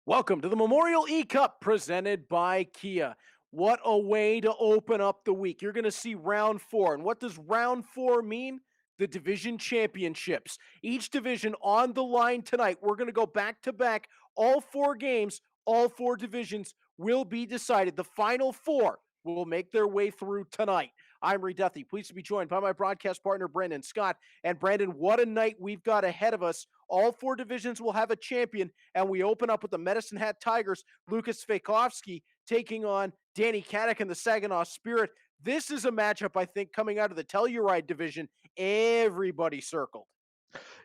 Welcome to the Memorial eCup presented by Kia. What a way to open up the week. You're going to see round 4. And what does round 4 mean? The division championships. Each division on the line tonight. We're going to go back to back. All 4 games, all 4 divisions will be decided. The final 4 will make their way through tonight. I'm Reed Duthie, pleased to be joined by my broadcast partner, Brandon Scott. And Brandon, what a night we've got ahead of us. All 4 divisions will have a champion, and we open up with the Medicine Hat Tigers, Lukas Svejkovsky, taking on Danny Katic and the Saginaw Spirit. This is a matchup, I think, coming out of the Telluride Division. Everybody circled.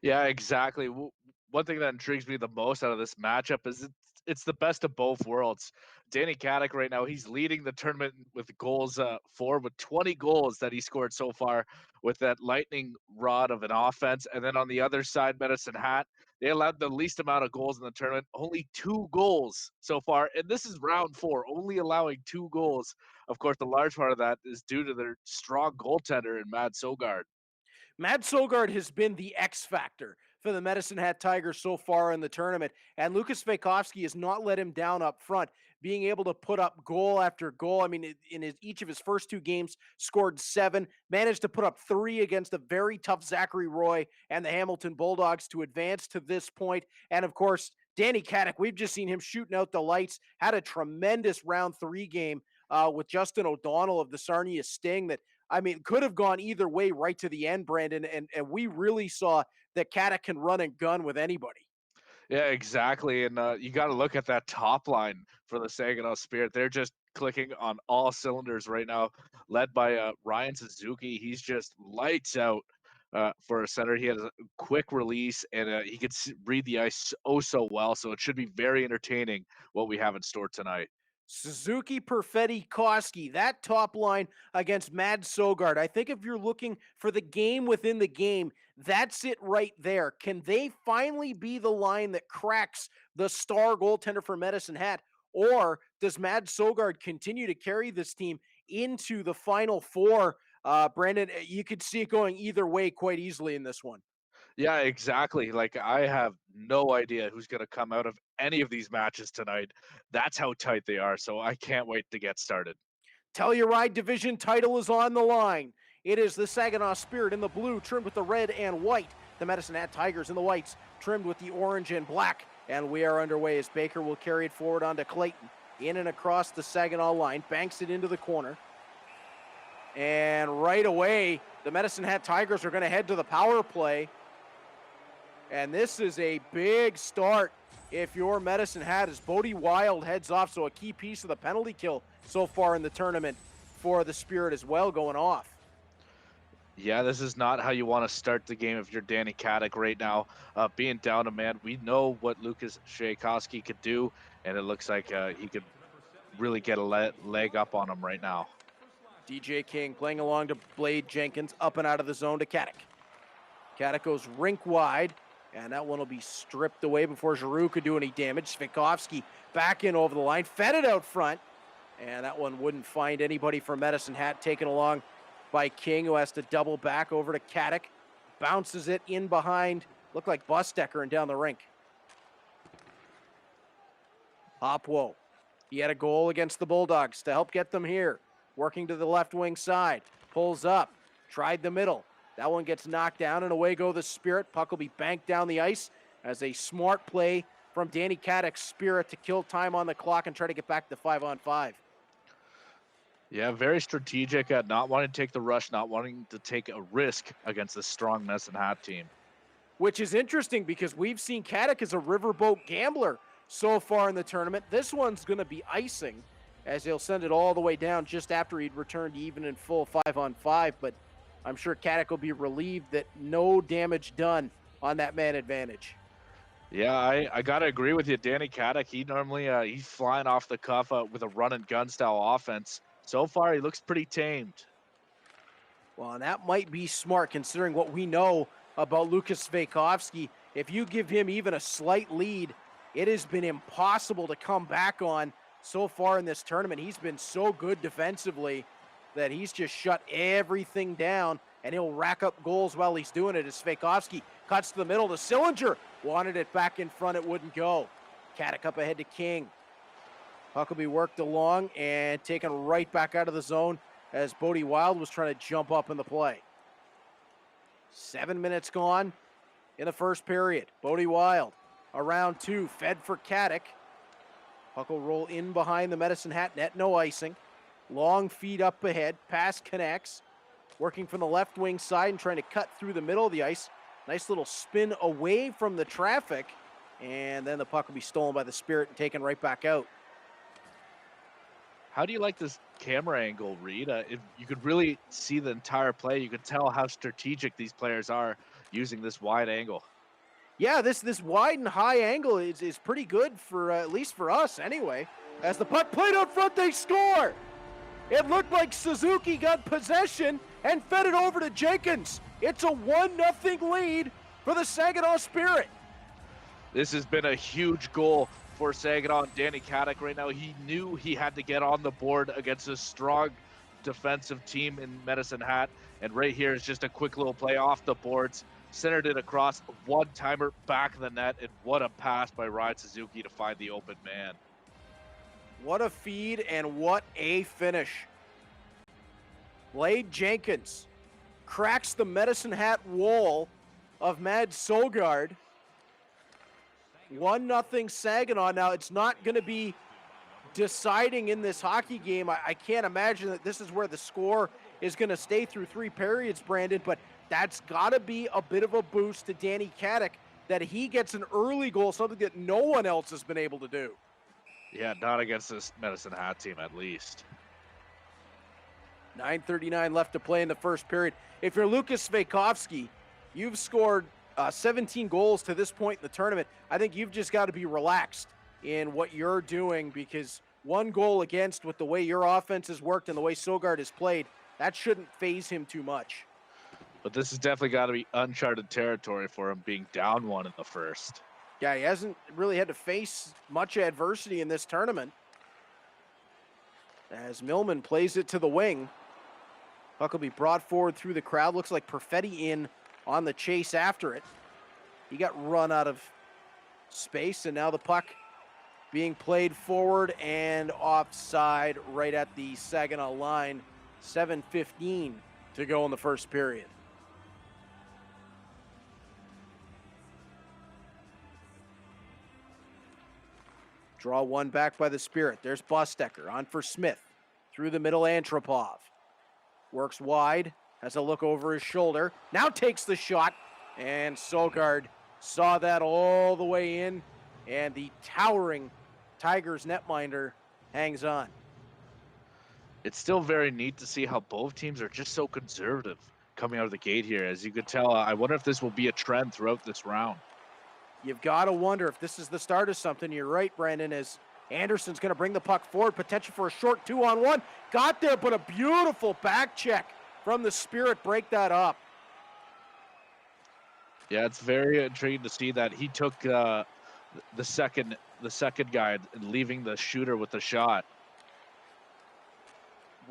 Yeah, exactly. One thing that intrigues me the most out of this matchup is it's the best of both worlds. Danny Katic right now, he's leading the tournament with goals with 20 goals that he scored so far with that lightning rod of an offense. And then on the other side, Medicine Hat, they allowed the least amount of goals in the tournament, only 2 goals so far. And this is round 4, only allowing 2 goals. Of course, the large part of that is due to their strong goaltender in Mad Sogard. Mad Sogard has been the X factor for the Medicine Hat Tigers so far in the tournament, and Lukas Svejkovsky has not let him down up front, being able to put up goal after goal. I mean, in each of his first 2 games, scored 7, managed to put up 3 against a very tough Zachary Roy and the Hamilton Bulldogs to advance to this point. And of course, Danny Katic, we've just seen him shooting out the lights, had a tremendous round 3 game with Justin O'Donnell of the Sarnia Sting that, I mean, could have gone either way right to the end, Brandon, and we really saw that Katic can run and gun with anybody. Yeah, exactly. And you got to look at that top line for the Saginaw Spirit. They're just clicking on all cylinders right now, led by Ryan Suzuki. He's just lights out for a center. He has a quick release, and he could read the ice oh so well. So it should be very entertaining what we have in store tonight. Suzuki, Perfetti, Koski, that top line against Mad Sogard. I think if you're looking for the game within the game, that's it right there. Can they finally be the line that cracks the star goaltender for Medicine Hat? Or does Mad Sogard continue to carry this team into the Final 4? Brandon, you could see it going either way quite easily in this one. Yeah, exactly. Like, I have no idea who's going to come out of any of these matches tonight. That's how tight they are. So I can't wait to get started. Telluride Division title is on the line. It is the Saginaw Spirit in the blue, trimmed with the red and white. The Medicine Hat Tigers in the whites, trimmed with the orange and black. And we are underway as Baker will carry it forward onto Clayton. In and across the Saginaw line, banks it into the corner. And right away, the Medicine Hat Tigers are going to head to the power play. And this is a big start if you're Medicine Hat as Bodie Wild heads off. So a key piece of the penalty kill so far in the tournament for the Spirit as well, going off. Yeah, this is not how you want to start the game if you're Danny Katic right now. Being down a man, we know what Lukas Svejkovsky could do, and it looks like he could really get a leg up on him right now. DJ King playing along to Blade Jenkins, up and out of the zone to Katic. Katic goes rink wide, and that one will be stripped away before Giroux could do any damage. Svejkovsky back in over the line, fed it out front, and that one wouldn't find anybody for Medicine Hat, taken along by King, who has to double back over to Katic. Bounces it in behind, looked like Busdecker and down the rink. Hopwo, he had a goal against the Bulldogs to help get them here. Working to the left wing side, pulls up, tried the middle. That one gets knocked down, and away go the Spirit. Puck will be banked down the ice as a smart play from Danny Katic's Spirit to kill time on the clock and try to get back to 5-on-5. Yeah, very strategic at not wanting to take the rush, not wanting to take a risk against this strong Medicine Hat team. Which is interesting because we've seen Katic as a riverboat gambler so far in the tournament. This one's going to be icing as he'll send it all the way down just after he'd returned even in full 5-on-5. But I'm sure Katic will be relieved that no damage done on that man advantage. Yeah, I got to agree with you. Danny Katic, he normally he's flying off the cuff with a run and gun style offense. So far, he looks pretty tamed. Well, and that might be smart considering what we know about Lukas Svejkovsky. If you give him even a slight lead, it has been impossible to come back on so far in this tournament. He's been so good defensively that he's just shut everything down, and he'll rack up goals while he's doing it as Svejkovsky cuts to the middle to Sillinger. Wanted it back in front, it wouldn't go. Katic up ahead to King. Puck will be worked along and taken right back out of the zone as Bodie Wild was trying to jump up in the play. 7 minutes gone in the first period. Bodie Wild around two, fed for Katic. Puck will roll in behind the Medicine Hat net, no icing. Long feed up ahead, pass connects. Working from the left wing side and trying to cut through the middle of the ice. Nice little spin away from the traffic. And then the puck will be stolen by the Spirit and taken right back out. How do you like this camera angle, Reed? You could really see the entire play. You could tell how strategic these players are using this wide angle. Yeah, this wide and high angle is pretty good for at least for us anyway. As the puck played out front, they score. It looked like Suzuki got possession and fed it over to Jenkins. It's a 1-0 lead for the Saginaw Spirit. This has been a huge goal for Saginaw and Danny Katic right now. He knew he had to get on the board against a strong defensive team in Medicine Hat. And right here is just a quick little play off the boards. Centered it across, one-timer back of the net, and what a pass by Ryan Suzuki to find the open man. What a feed and what a finish. Blade Jenkins cracks the Medicine Hat wall of Mad Sogard. 1-0 Saginaw. Now, it's not going to be deciding in this hockey game. I can't imagine that this is where the score is going to stay through 3 periods, Brandon, but that's got to be a bit of a boost to Danny Katic that he gets an early goal, something that no one else has been able to do. Yeah, not against this Medicine Hat team, at least. 9:39 left to play in the first period. If you're Lukas Svejkovsky, you've scored 17 goals to this point in the tournament. I think you've just got to be relaxed in what you're doing because 1 goal against with the way your offense has worked and the way Sogard has played, that shouldn't faze him too much. But this has definitely got to be uncharted territory for him, being down 1 in the first. Yeah, he hasn't really had to face much adversity in this tournament. As Millman plays it to the wing. Puck will be brought forward through the crowd. Looks like Perfetti in on the chase after it. He got run out of space, and now the puck being played forward and offside right at the Saginaw line. 7:15 to go in the first period. Draw one back by the Spirit. There's Bostecker on for Smith. Through the middle, Antropov. Works wide, has a look over his shoulder. Now takes the shot, and Sogard saw that all the way in, and the towering Tigers netminder hangs on. It's still very neat to see how both teams are just so conservative coming out of the gate here. As you could tell, I wonder if this will be a trend throughout this round. You've got to wonder if this is the start of something. You're right, Brandon, as Anderson's going to bring the puck forward. Potential for a short 2-on-1. Got there, but a beautiful back check from the Spirit. Break that up. Yeah, it's very intriguing to see that he took the second guy and leaving the shooter with the shot.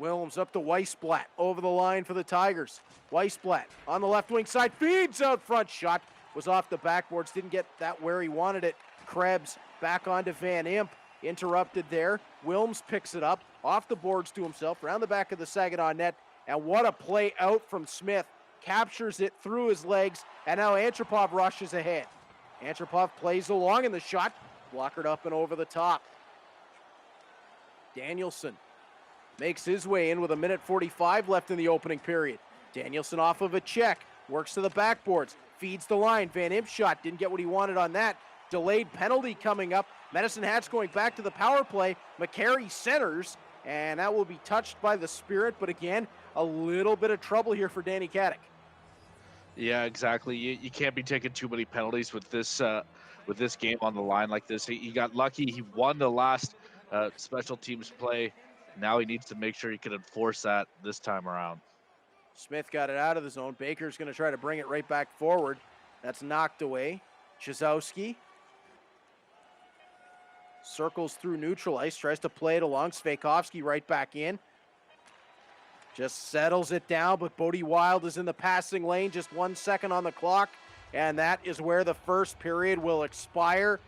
Wilms up to Weissblatt over the line for the Tigers. Weissblatt on the left wing side, feeds out front. Shot was off the backboards, didn't get that where he wanted it. Krebs back onto Van Impe, interrupted there. Wilms picks it up, off the boards to himself, around the back of the Saginaw net, and what a play out from Smith. captures it through his legs, and now Antropov rushes ahead. Antropov plays along in the shot, blockered up and over the top. Danielson makes his way in with 1:45 left in the opening period. Danielson off of a check, works to the backboards, feeds the line. Van Impe shot, didn't get what he wanted on that. Delayed penalty coming up. Medicine Hat's going back to the power play. McCary centers, and that will be touched by the Spirit, but again, a little bit of trouble here for Danny Katic. Yeah, exactly. You can't be taking too many penalties with this game on the line like this. He got lucky. He won the last special teams play. Now he needs to make sure he can enforce that this time around. Smith got it out of the zone. Baker's going to try to bring it right back forward. That's knocked away. Chizowski circles through neutral ice, tries to play it along. Svejkovsky right back in. Just settles it down, but Bodie Wild is in the passing lane, just 1 second on the clock, and that is where the first period will expire.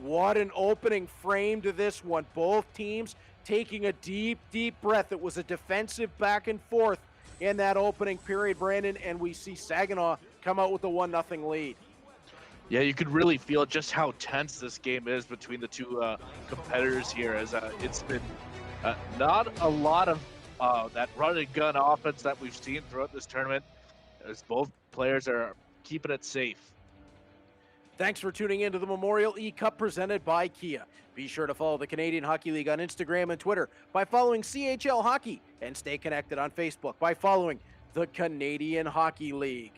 What an opening frame to this one. Both teams taking a deep, deep breath. It was a defensive back and forth in that opening period, Brandon, and we see Saginaw come out with a 1-0 lead. Yeah, you could really feel just how tense this game is between the two competitors here, as it's been not a lot of that run and gun offense that we've seen throughout this tournament, as both players are keeping it safe. Thanks for tuning in to the Memorial eCup presented by Kia. Be sure to follow the Canadian Hockey League on Instagram and Twitter by following CHL Hockey, and stay connected on Facebook by following the Canadian Hockey League.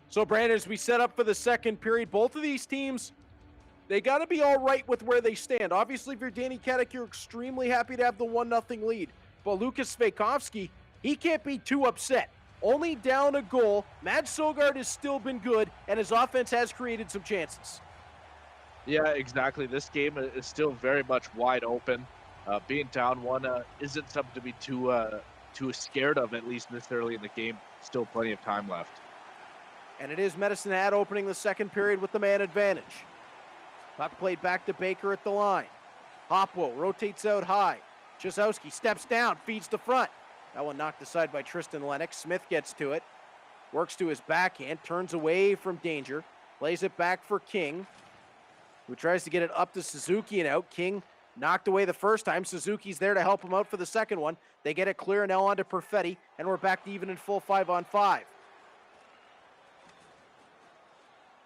So, Brandon, as we set up for the second period, both of these teams, they got to be all right with where they stand. Obviously, if you're Danny Katic, you're extremely happy to have the 1-0 lead. But Lukas Svejkovsky, he can't be too upset. Only down a goal. Mads Sogard has still been good, and his offense has created some chances. Yeah, exactly. This game is still very much wide open. Being down one isn't something to be too scared of, at least this early in the game. Still plenty of time left. And it is Medicine Hat opening the second period with the man advantage. Puck played back to Baker at the line. Hopwo rotates out high. Chizowski steps down, feeds to front. That one knocked aside by Tristan Lennox. Smith gets to it. Works to his backhand, turns away from danger. Plays it back for King, who tries to get it up to Suzuki and out. King knocked away the first time. Suzuki's there to help him out for the second one. They get it clear now on to Perfetti, and we're back to even in full 5-on-5.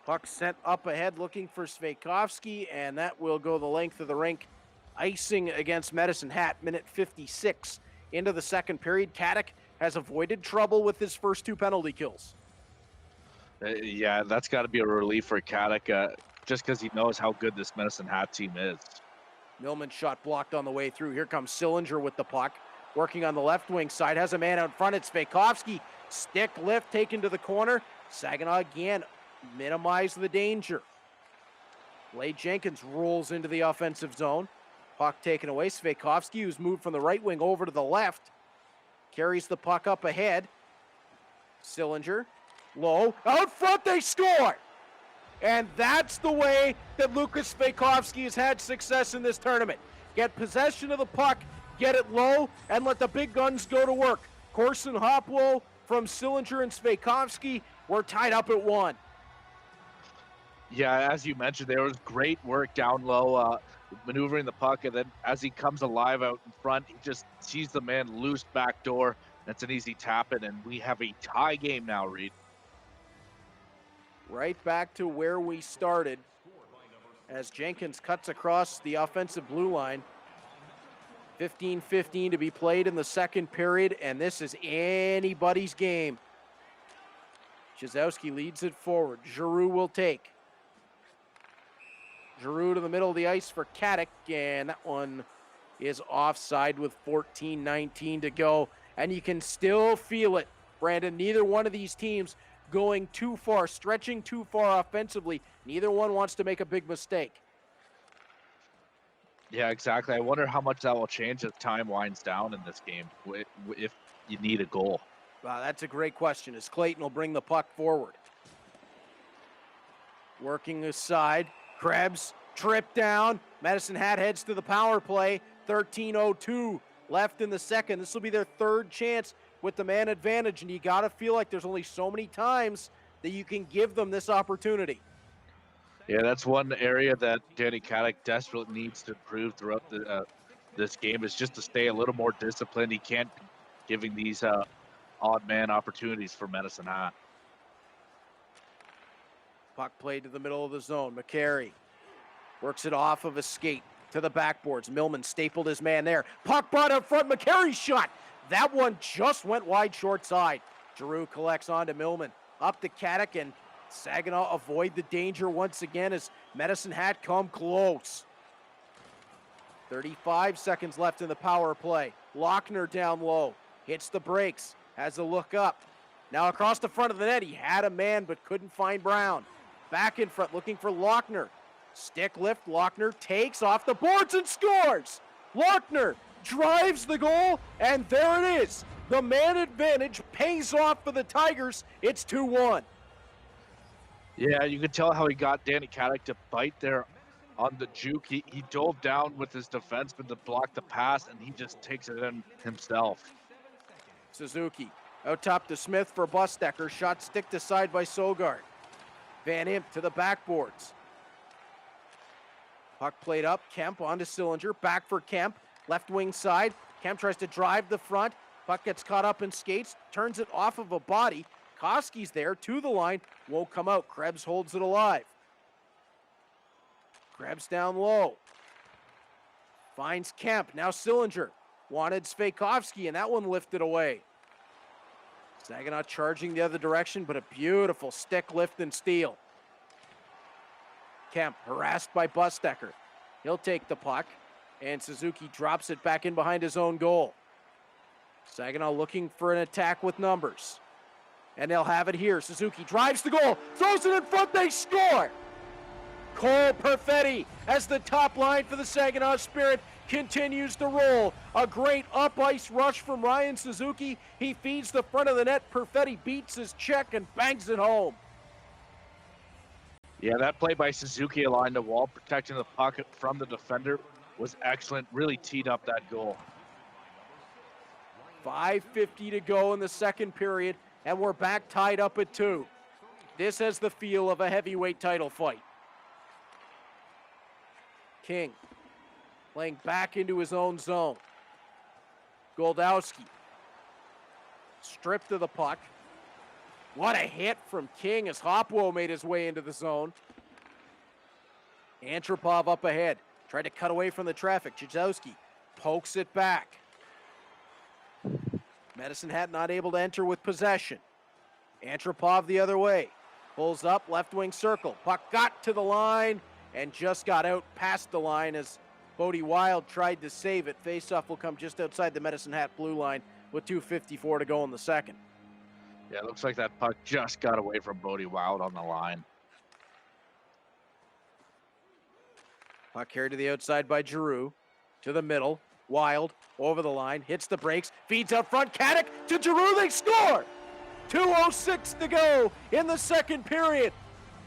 Puck sent up ahead looking for Svejkovsky, and that will go the length of the rink. Icing against Medicine Hat, minute 56 into the second period. Katic has avoided trouble with his first two penalty kills. Yeah, that's got to be a relief for Katic, just because he knows how good this Medicine Hat team is. Millman's shot blocked on the way through. Here comes Sillinger with the puck. Working on the left wing side, has a man out front. It's Svejkovsky. Stick lift taken to the corner. Saginaw again minimize the danger. Blade Jenkins rolls into the offensive zone. Puck taken away. Svejkovsky, who's moved from the right wing over to the left, carries the puck up ahead. Sillinger, low, out front, they score! And that's the way that Lukas Svejkovsky has had success in this tournament. Get possession of the puck, get it low, and let the big guns go to work. Corson Hopwo from Sillinger and Svejkovsky were tied up at 1. Yeah, as you mentioned, there was great work down low, maneuvering the puck, and then as he comes alive out in front, he just sees the man loose back door. That's an easy tap in, and we have a tie game now, Reed. Right back to where we started as Jenkins cuts across the offensive blue line. 15-15 to be played in the second period, and this is anybody's game. Chizowski leads it forward. Giroux will take. Giroux to the middle of the ice for Katic, and that one is offside with 14-19 to go. And you can still feel it, Brandon. Neither one of these teams going too far, stretching too far offensively. Neither one wants to make a big mistake. Yeah, exactly. I wonder how much that will change as time winds down in this game, if you need a goal. Wow, that's a great question, as Clayton will bring the puck forward. Working aside, Krebs, trip down. Medicine Hat heads to the power play. 13:02 left in the second. This will be their third chance with the man advantage, and you got to feel like there's only so many times that you can give them this opportunity. Yeah, that's one area that Danny Katic desperately needs to improve throughout this game, is just to stay a little more disciplined. He can't be giving these odd man opportunities for Medicine Hat. Puck played to the middle of the zone. McCary works it off of a skate to the backboards. Millman stapled his man there. Puck brought up front. McCary shot. That one just went wide short side. Giroux collects on to Millman. Up to Katic, and Saginaw avoid the danger once again as Medicine Hat come close. 35 seconds left in the power play. Lockner down low. Hits the brakes. Has a look up. Now across the front of the net. He had a man but couldn't find Brown. Back in front looking for Lockner. Stick lift. Lockner takes off the boards and scores. Lockner drives the goal, and there it is. The man advantage pays off for the Tigers. It's 2-1. Yeah, you could tell how he got Danny Katic to bite there on the juke. He dove down with his defenseman to block the pass, and he just takes it in himself. Suzuki out top to Smith for Bustecker. Shot sticked aside by Sogard. Van Impe to the backboards. Puck played up. Kemp onto Sillinger. Back for Kemp. Left wing side. Kemp tries to drive the front. Puck gets caught up in skates. Turns it off of a body. Koski's there to the line. Won't come out. Krebs holds it alive. Krebs down low. Finds Kemp. Now Sillinger. Wanted Svejkovsky, and that one lifted away. Saginaw charging the other direction, but a beautiful stick lift and steal. Kemp harassed by Bustecker. He'll take the puck, and Suzuki drops it back in behind his own goal. Saginaw looking for an attack with numbers. And they'll have it here. Suzuki drives the goal, throws it in front, they score! Cole Perfetti as the top line for the Saginaw Spirit continues to roll. A great up-ice rush from Ryan Suzuki. He feeds the front of the net. Perfetti beats his check and bangs it home. Yeah, that play by Suzuki along the wall, protecting the puck from the defender, was excellent. Really teed up that goal. 5:50 to go in the second period, and we're back tied up at 2. This has the feel of a heavyweight title fight. King playing back into his own zone. Goldowski stripped of the puck. What a hit from King as Hopwo made his way into the zone. Antropov up ahead. Tried to cut away from the traffic. Jajowski pokes it back. Medicine Hat not able to enter with possession. Antropov the other way. Pulls up, left wing circle. Puck got to the line and just got out past the line as Bodie Wild tried to save it. Faceoff will come just outside the Medicine Hat blue line with 2:54 to go in the second. Yeah, it looks like that puck just got away from Bodie Wild on the line. Puck carried to the outside by Giroux. To the middle. Wild over the line. Hits the brakes. Feeds out front. Katic to Giroux. They score! 2:06 to go in the second period.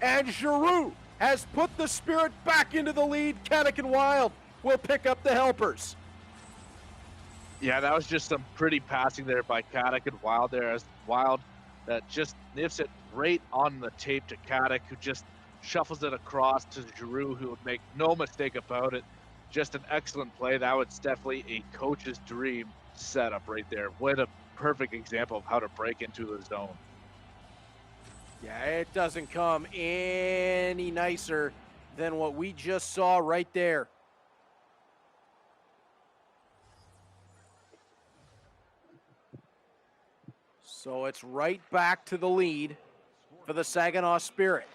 And Giroux has put the Spirit back into the lead. Katic and Wild will pick up the helpers. Yeah, that was just some pretty passing there by Katic and Wild there, as Wild that just nips it right on the tape to Katic, who just shuffles it across to Giroux, who would make no mistake about it. Just an excellent play. That was definitely a coach's dream setup right there. What a perfect example of how to break into the zone. Yeah, it doesn't come any nicer than what we just saw right there. So it's right back to the lead for the Saginaw Spirit.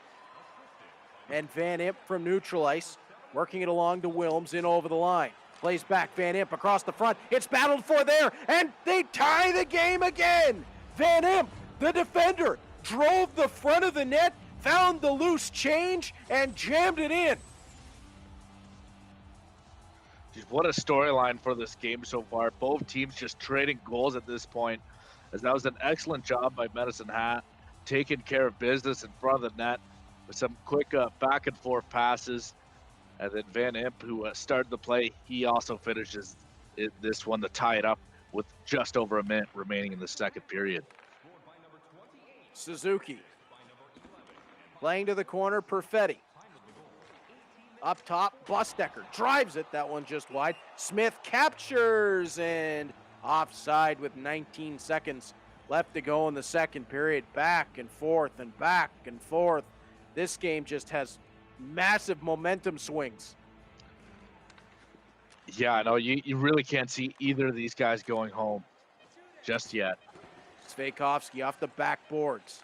And Van Impe from neutral ice, working it along to Wilms in over the line. Plays back, Van Impe across the front. It's battled for there, and they tie the game again. Van Impe, the defender, drove the front of the net, found the loose change, and jammed it in. Jeez, what a storyline for this game so far. Both teams just trading goals at this point, as that was an excellent job by Medicine Hat, taking care of business in front of the net with some quick back and forth passes. And then Van Impe, who started the play, he also finishes this one to tie it up with just over a minute remaining in the second period. Suzuki playing to the corner, Perfetti. Up top, Bustecker drives it. That one just wide. Smith captures and offside with 19 seconds left to go in the second period. Back and forth and back and forth. This game just has massive momentum swings. Yeah, no, you really can't see either of these guys going home just yet. Svejkovsky off the backboards.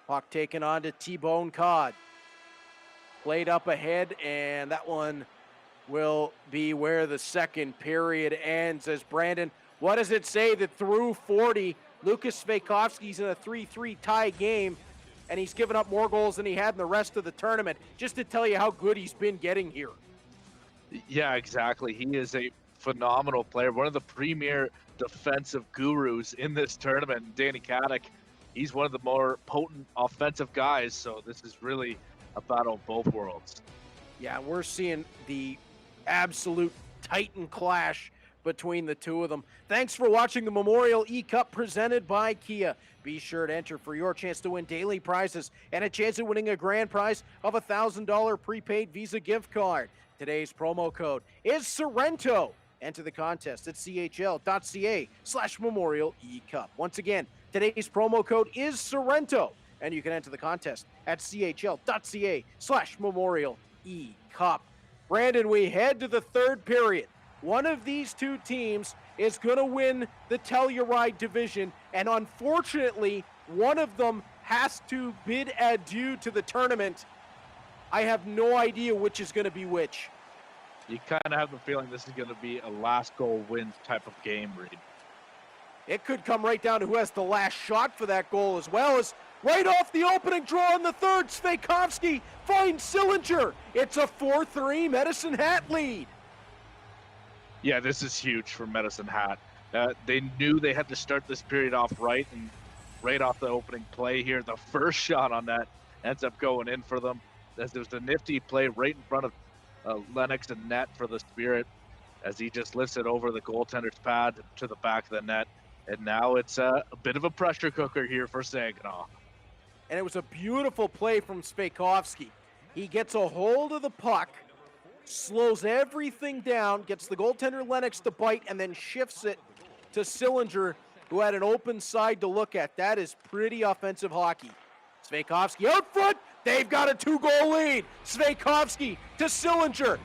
Puck taken on to T-Bone Cod. Played up ahead, and that one will be where the second period ends. As Brandon, what does it say that through 40, Lukas Svejkovsky's in a 3-3 tie game, and he's given up more goals than he had in the rest of the tournament, just to tell you how good he's been getting here. Yeah, exactly. He is a phenomenal player, one of the premier defensive gurus in this tournament. Danny Katic, he's one of the more potent offensive guys, so this is really a battle of both worlds. Yeah, we're seeing the absolute titan clash between the two of them. Thanks for watching the Memorial eCup presented by Kia. Be sure to enter for your chance to win daily prizes and a chance at winning a grand prize of a $1,000 prepaid Visa gift card. Today's promo code is Sorrento. Enter the contest at chl.ca/Memorial eCup. Once again, today's promo code is Sorrento, and you can enter the contest at chl.ca/Memorial eCup. Brandon, we head to the third period. One of these two teams is going to win the Telluride Division, and unfortunately, one of them has to bid adieu to the tournament. I have no idea which is going to be which. You kind of have the feeling this is going to be a last goal wins type of game, Reed. It could come right down to who has the last shot for that goal, as well as right off the opening draw in the third, Svejkovsky finds Sillinger. It's a 4-3 Medicine Hat lead. Yeah, this is huge for Medicine Hat. They knew they had to start this period off right, and right off the opening play here, the first shot on that ends up going in for them. As there's a nifty play right in front of Lennox and net for the Spirit, as he just lifts it over the goaltender's pad to the back of the net. And now it's a bit of a pressure cooker here for Saginaw. And it was a beautiful play from Svejkovsky. He gets a hold of the puck, slows everything down, gets the goaltender Lennox to bite, and then shifts it to Sillinger, who had an open side to look at. That is pretty offensive hockey. Svejkovsky out front. They've got a 2-goal lead. Svejkovsky to Sillinger.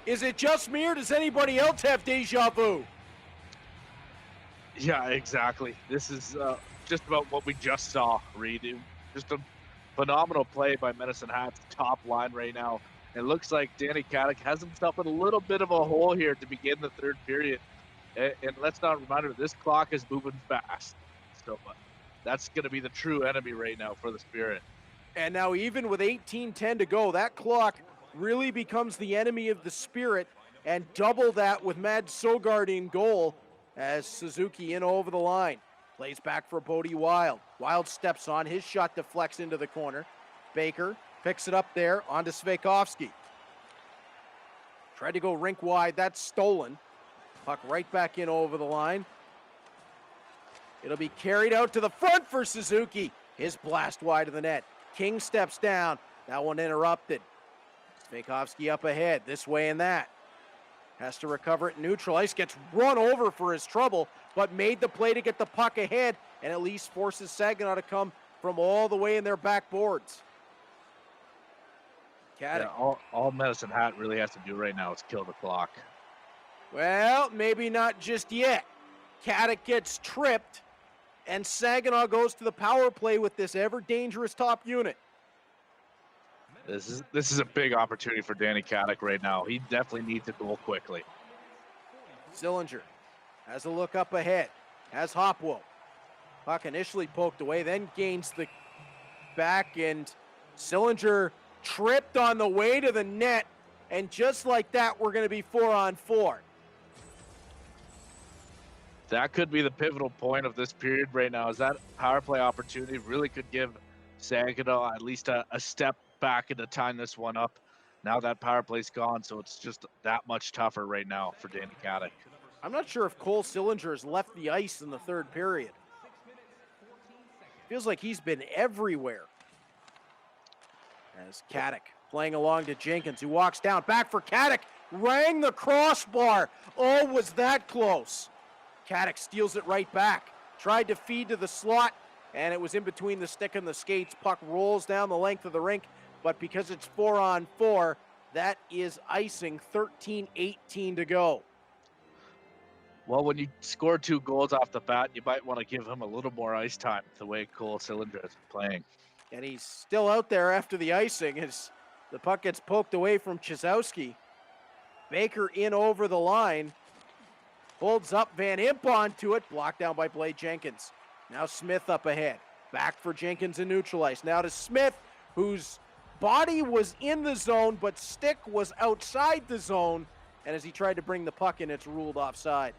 Is it just me, or does anybody else have deja vu? Yeah, exactly. This is just about what we just saw, Reed. Just a phenomenal play by Medicine Hat's top line right now. It looks like Danny Katic has himself in a little bit of a hole here to begin the third period. And let's not remind her, this clock is moving fast. So that's going to be the true enemy right now for the Spirit. And now even with 18:10 to go, that clock really becomes the enemy of the Spirit, and double that with Mad Sogard in goal as Suzuki in over the line. Plays back for Bodie Wild. Wild steps on, his shot deflects into the corner. Baker picks it up there onto Svejkovsky. Tried to go rink wide, that's stolen. Puck right back in over the line. It'll be carried out to the front for Suzuki. His blast wide of the net. King steps down. That one interrupted. Svejkovsky up ahead, this way and that. Has to recover it neutral ice. Gets run over for his trouble, but made the play to get the puck ahead and at least forces Saginaw to come from all the way in their backboards. Yeah, all Medicine Hat really has to do right now is kill the clock. Well, maybe not just yet. Katic gets tripped, and Saginaw goes to the power play with this ever-dangerous top unit. This is a big opportunity for Danny Katic right now. He definitely needs a goal quickly. Sillinger has a look up ahead, has Hopwo. Puck initially poked away, then gains the back, and Sillinger tripped on the way to the net, and just like that, we're going to be 4-on-4. That could be the pivotal point of this period right now, is that power play opportunity really could give Saginaw at least a step back and to time this one up. Now that power play's gone, so it's just that much tougher right now for Danny Katic. I'm not sure if Cole Sillinger has left the ice in the third period. Feels like he's been everywhere. As Katic playing along to Jenkins, who walks down. Back for Katic. Rang the crossbar. Oh, was that close. Katic steals it right back. Tried to feed to the slot, and it was in between the stick and the skates. Puck rolls down the length of the rink, but because it's 4-on-4, that is icing. 13-18 to go. Well, when you score 2 goals off the bat, you might want to give him a little more ice time, the way Cole Sillinger is playing. And he's still out there after the icing as the puck gets poked away from Chizowski. Baker in over the line. Holds up Van Impe onto it. Blocked down by Blade Jenkins. Now Smith up ahead. Back for Jenkins and neutralized. Now to Smith, whose body was in the zone, but stick was outside the zone. And as he tried to bring the puck in, it's ruled offside.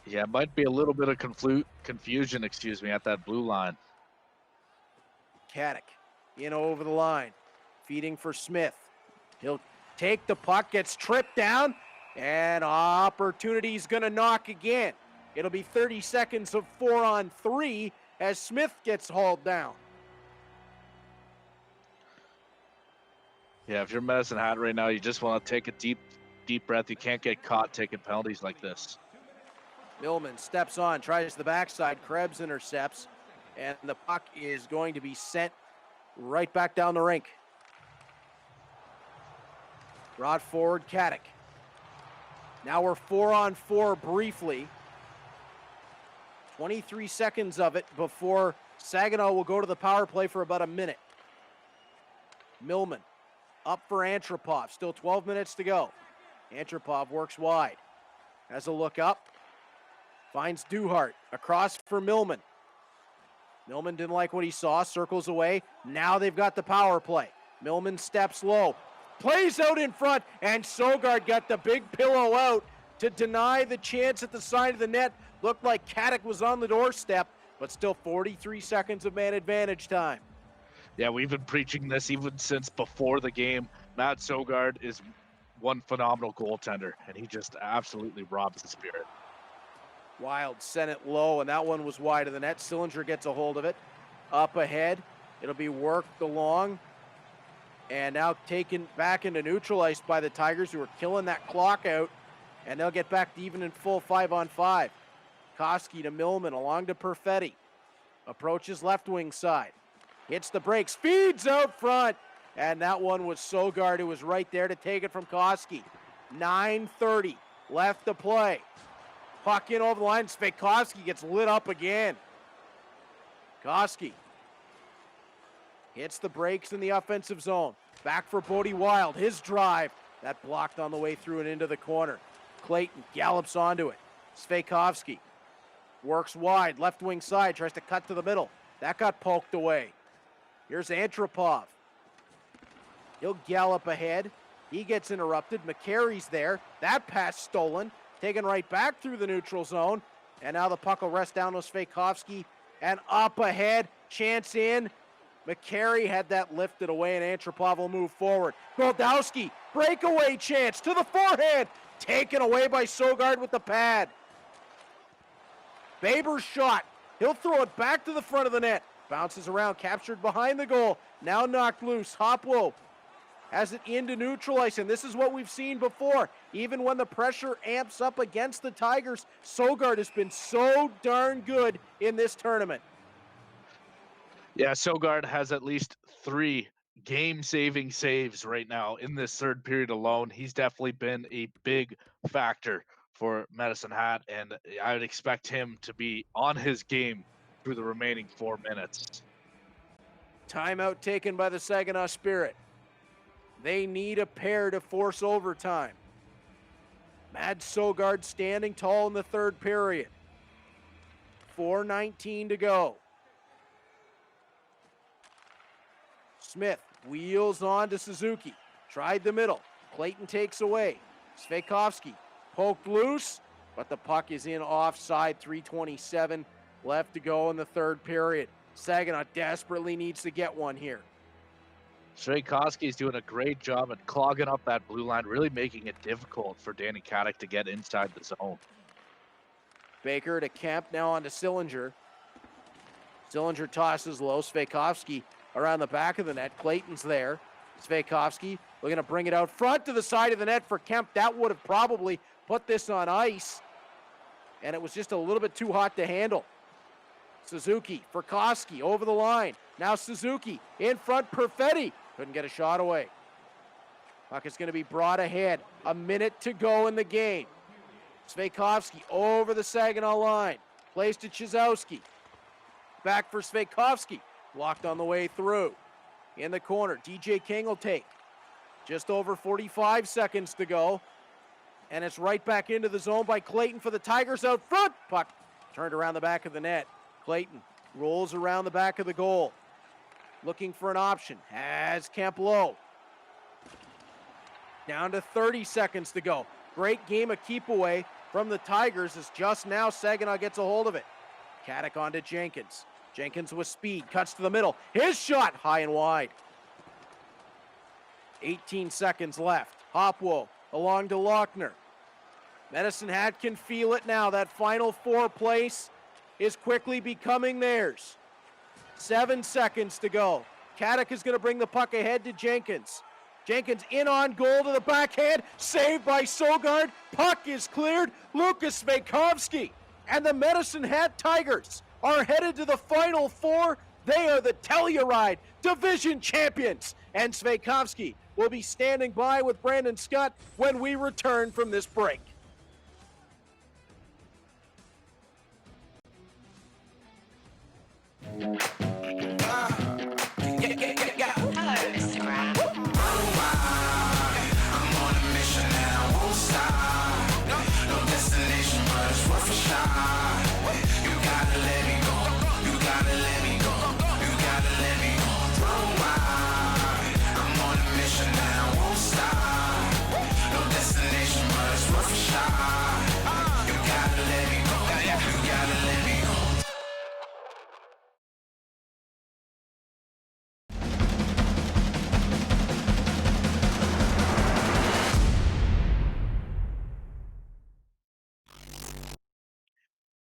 Yeah, it might be a little bit of confusion, at that blue line. Katic in over the line. Feeding for Smith. He'll take the puck, gets tripped down, and opportunity's going to knock again. It'll be 30 seconds of 4-on-3 as Smith gets hauled down. Yeah, if you're Medicine Hat right now, you just want to take a deep breath. You can't get caught taking penalties like this. Millman steps on, tries the backside. Krebs intercepts, and the puck is going to be sent right back down the rink. Brought forward, Katic. Now we're 4-on-4 briefly. 23 seconds of it before Saginaw will go to the power play for about a minute. Millman up for Antropov. Still 12 minutes to go. Antropov works wide. Has a look up. Finds Duhart. Across for Millman. Millman didn't like what he saw. Circles away. Now they've got the power play. Millman steps low. Plays out in front. And Sogard got the big pillow out to deny the chance at the side of the net. Looked like Katic was on the doorstep. But still 43 seconds of man advantage time. Yeah, we've been preaching this even since before the game. Matt Sogard is one phenomenal goaltender, and he just absolutely robs the Spirit. Wild sent it low, and that one was wide of the net. Sillinger gets a hold of it. Up ahead. It'll be worked along. And now taken back into neutral ice by the Tigers, who are killing that clock out. And they'll get back to even in full 5-on-5. Koski to Millman, along to Perfetti. Approaches left wing side. Hits the brakes, feeds out front. And that one was Sogard, who was right there to take it from Koski. 9:30 left to play. Puck in over the line. Svejkovsky gets lit up again. Koski hits the brakes in the offensive zone. Back for Bodie Wild. His drive. That blocked on the way through and into the corner. Clayton gallops onto it. Svejkovsky works wide. Left wing side. Tries to cut to the middle. That got poked away. Here's Antropov. He'll gallop ahead. He gets interrupted. McCarry's there. That pass stolen. Taken right back through the neutral zone. And now the puck will rest down with Svejkovsky. And up ahead. Chance in. McCarry had that lifted away, and Antropov will move forward. Goldowski, breakaway chance to the forehand. Taken away by Sogard with the pad. Baber's shot. He'll throw it back to the front of the net. Bounces around, captured behind the goal. Now knocked loose. Hopwo has it into neutral ice, and this is what we've seen before. Even when the pressure amps up against the Tigers, Sogard has been so darn good in this tournament. Yeah, Sogard has at least 3 game-saving saves right now in this third period alone. He's definitely been a big factor for Medicine Hat, and I would expect him to be on his game through the remaining 4 minutes. Timeout taken by the Saginaw Spirit. They need a pair to force overtime. Mad Sogard standing tall in the third period. 4:19 to go. Smith wheels on to Suzuki. Tried the middle. Clayton takes away. Svejkovsky poked loose, but the puck is in offside. 3:27 left to go in the third period. Saginaw desperately needs to get one here. Svejkovsky is doing a great job at clogging up that blue line, really making it difficult for Danny Katic to get inside the zone. Baker to Kemp, now on to Sillinger. Sillinger tosses low. Svejkovsky around the back of the net. Clayton's there. Svejkovsky looking to bring it out front to the side of the net for Kemp. That would have probably put this on ice. And it was just a little bit too hot to handle. Suzuki for Koski over the line. Now Suzuki in front. Perfetti couldn't get a shot away. Puck is going to be brought ahead. A minute to go in the game. Svejkovsky over the Saginaw line. Plays to Chizowski. Back for Svejkovsky. Blocked on the way through. In the corner, DJ King will take. Just over 45 seconds to go. And it's right back into the zone by Clayton for the Tigers out front. Puck turned around the back of the net. Clayton rolls around the back of the goal. Looking for an option. Has Kemp low. Down to 30 seconds to go. Great game of keep away from the Tigers as just now Saginaw gets a hold of it. Katic on to Jenkins. Jenkins with speed, cuts to the middle. His shot, high and wide. 18 seconds left. Hopwo along to Lockner. Medicine Hat can feel it now. That final four place is quickly becoming theirs. 7 seconds to go. Katic is going to bring the puck ahead to Jenkins. Jenkins in on goal to the backhand. Saved by Sogard. Puck is cleared. Lukas Svejkovsky and the Medicine Hat Tigers are headed to the Final Four. They are the Telluride Division champions. And Svejkovsky will be standing by with Brandon Scott when we return from this break.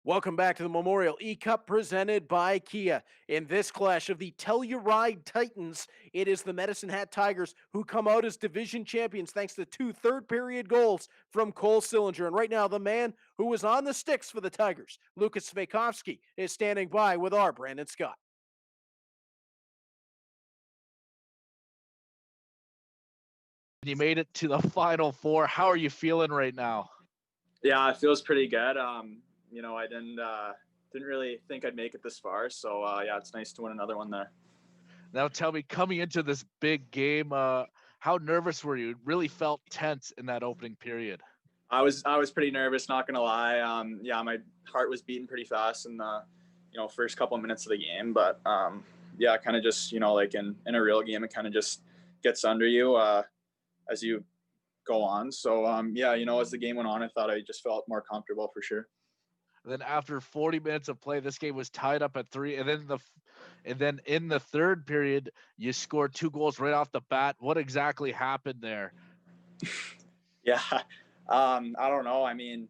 Welcome back to the Memorial eCup presented by Kia. In this clash of the Telluride Titans, it is the Medicine Hat Tigers who come out as division champions thanks to 2 third-period goals from Cole Sillinger. And right now, the man who was on the sticks for the Tigers, Lukas Svejkovsky, is standing by with our Brandon Scott. You made it to the Final Four. How are you feeling right now? Yeah, it feels pretty good. I didn't really think I'd make it this far. So, yeah, it's nice to win another one there. Now tell me, coming into this big game, how nervous were you? It really felt tense in that opening period. I was pretty nervous, not going to lie. Yeah, my heart was beating pretty fast in the, first couple of minutes of the game. But, yeah, kind of just, like in a real game, it kind of just gets under you as you go on. So, yeah, as the game went on, I thought I just felt more comfortable for sure. And then after 40 minutes of play, this game was tied up at 3. And then in the third period, you scored 2 goals right off the bat. What exactly happened there? Yeah, I don't know. I mean,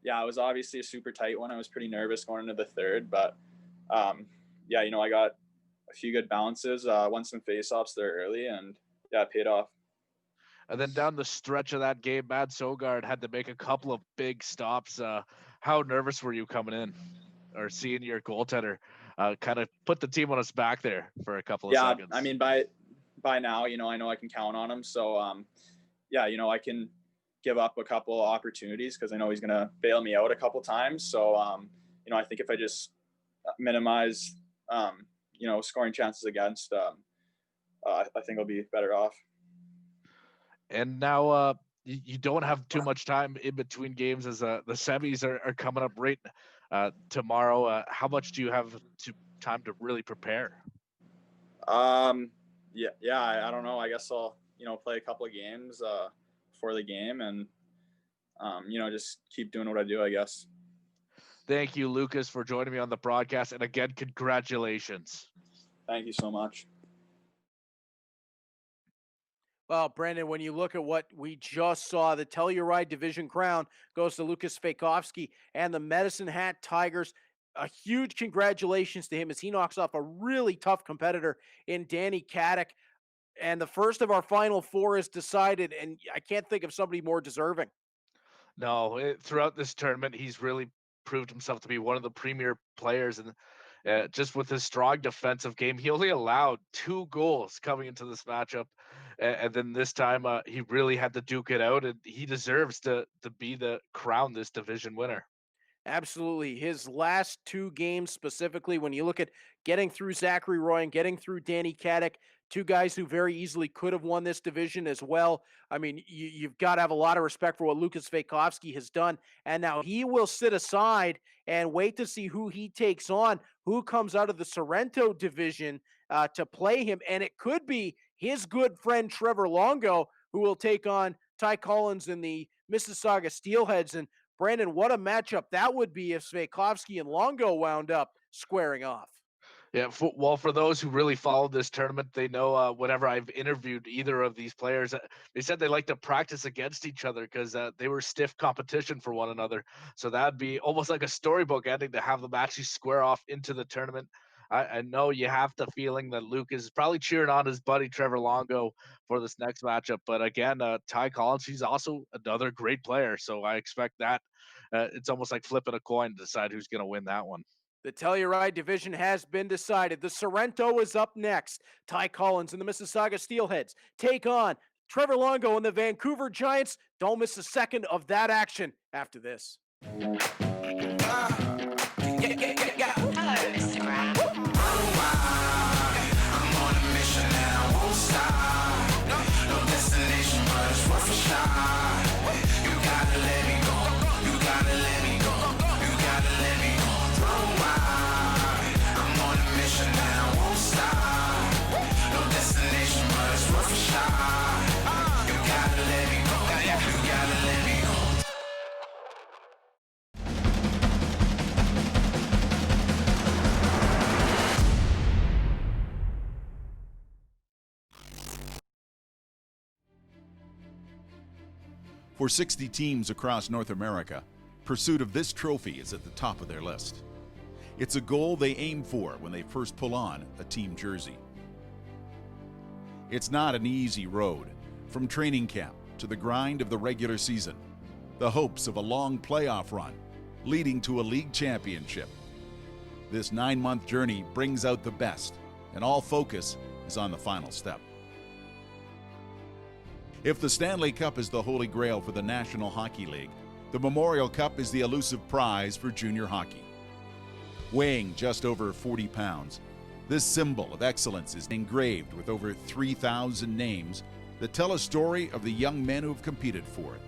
yeah, it was obviously a super tight one. I was pretty nervous going into the third, but yeah, I got a few good bounces, won some faceoffs there early, and yeah, it paid off. And then down the stretch of that game, Matt Sogard had to make a couple of big stops. How nervous were you coming in or seeing your goaltender kind of put the team on his back there for a couple of seconds? I mean, by now, I know I can count on him. So, yeah, I can give up a couple opportunities because I know he's going to bail me out a couple times. So, I think if I just minimize, scoring chances against, I think I'll be better off. And now you don't have too much time in between games as the semis are coming up right tomorrow. How much do you have time to really prepare? Yeah, I don't know. I guess I'll, play a couple of games before the game and, just keep doing what I do, I guess. Thank you, Lukas, for joining me on the broadcast. And again, congratulations. Thank you so much. Well, Brandon, when you look at what we just saw, the Telluride Division crown goes to Lukas Svejkovsky and the Medicine Hat Tigers. A huge congratulations to him as he knocks off a really tough competitor in Danny Katic. And the first of our final four is decided, and I can't think of somebody more deserving. No, throughout this tournament, he's really proved himself to be one of the premier players, and just with his strong defensive game, he only allowed 2 goals coming into this matchup, and then this time he really had to duke it out, and he deserves to be the crown this division winner. Absolutely. His last two games specifically, when you look at getting through Zachary Roy and getting through Danny Katic, two guys who very easily could have won this division as well. I mean, you've got to have a lot of respect for what Lukas Svejkovsky has done. And now he will sit aside and wait to see who he takes on, who comes out of the Sorrento division to play him. And it could be his good friend Trevor Longo, who will take on Ty Collins in the Mississauga Steelheads. And Brandon, what a matchup that would be if Svejkovsky and Longo wound up squaring off. Yeah, well, for those who really follow this tournament, they know whenever I've interviewed either of these players, they said they like to practice against each other because they were stiff competition for one another. So that'd be almost like a storybook ending to have them actually square off into the tournament. I know you have the feeling that Luke is probably cheering on his buddy Trevor Longo for this next matchup. But again, Ty Collins, he's also another great player. So I expect that it's almost like flipping a coin to decide who's going to win that one. The Telluride division has been decided. The Sorrento is up next. Ty Collins and the Mississauga Steelheads take on Trevor Longo and the Vancouver Giants. Don't miss a second of that action after this. For 60 teams across North America, pursuit of this trophy is at the top of their list. It's a goal they aim for when they first pull on a team jersey. It's not an easy road, from training camp to the grind of the regular season, the hopes of a long playoff run leading to a league championship. This 9-month journey brings out the best, and all focus is on the final step. If the Stanley Cup is the holy grail for the National Hockey League, the Memorial Cup is the elusive prize for junior hockey. Weighing just over 40 pounds, this symbol of excellence is engraved with over 3,000 names that tell a story of the young men who have competed for it.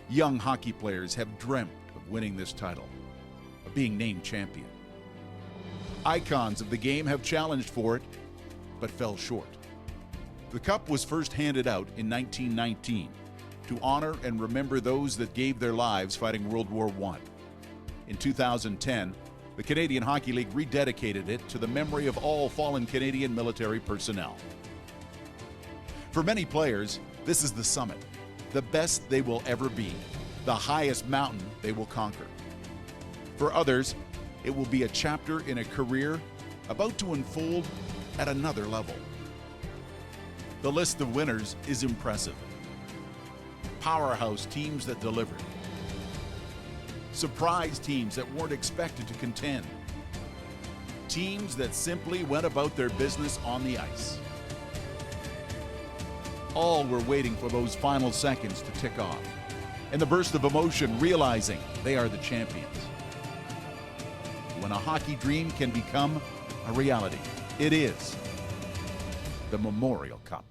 Young hockey players have dreamt of winning this title, of being named champion. Icons of the game have challenged for it, but fell short. The cup was first handed out in 1919 to honor and remember those that gave their lives fighting World War I. In 2010, the Canadian Hockey League rededicated it to the memory of all fallen Canadian military personnel. For many players, this is the summit, the best they will ever be, the highest mountain they will conquer. For others, it will be a chapter in a career about to unfold at another level. The list of winners is impressive. Powerhouse teams that delivered. Surprise teams that weren't expected to contend. Teams that simply went about their business on the ice. All were waiting for those final seconds to tick off, and the burst of emotion realizing they are the champions. When a hockey dream can become a reality, it is the Memorial Cup.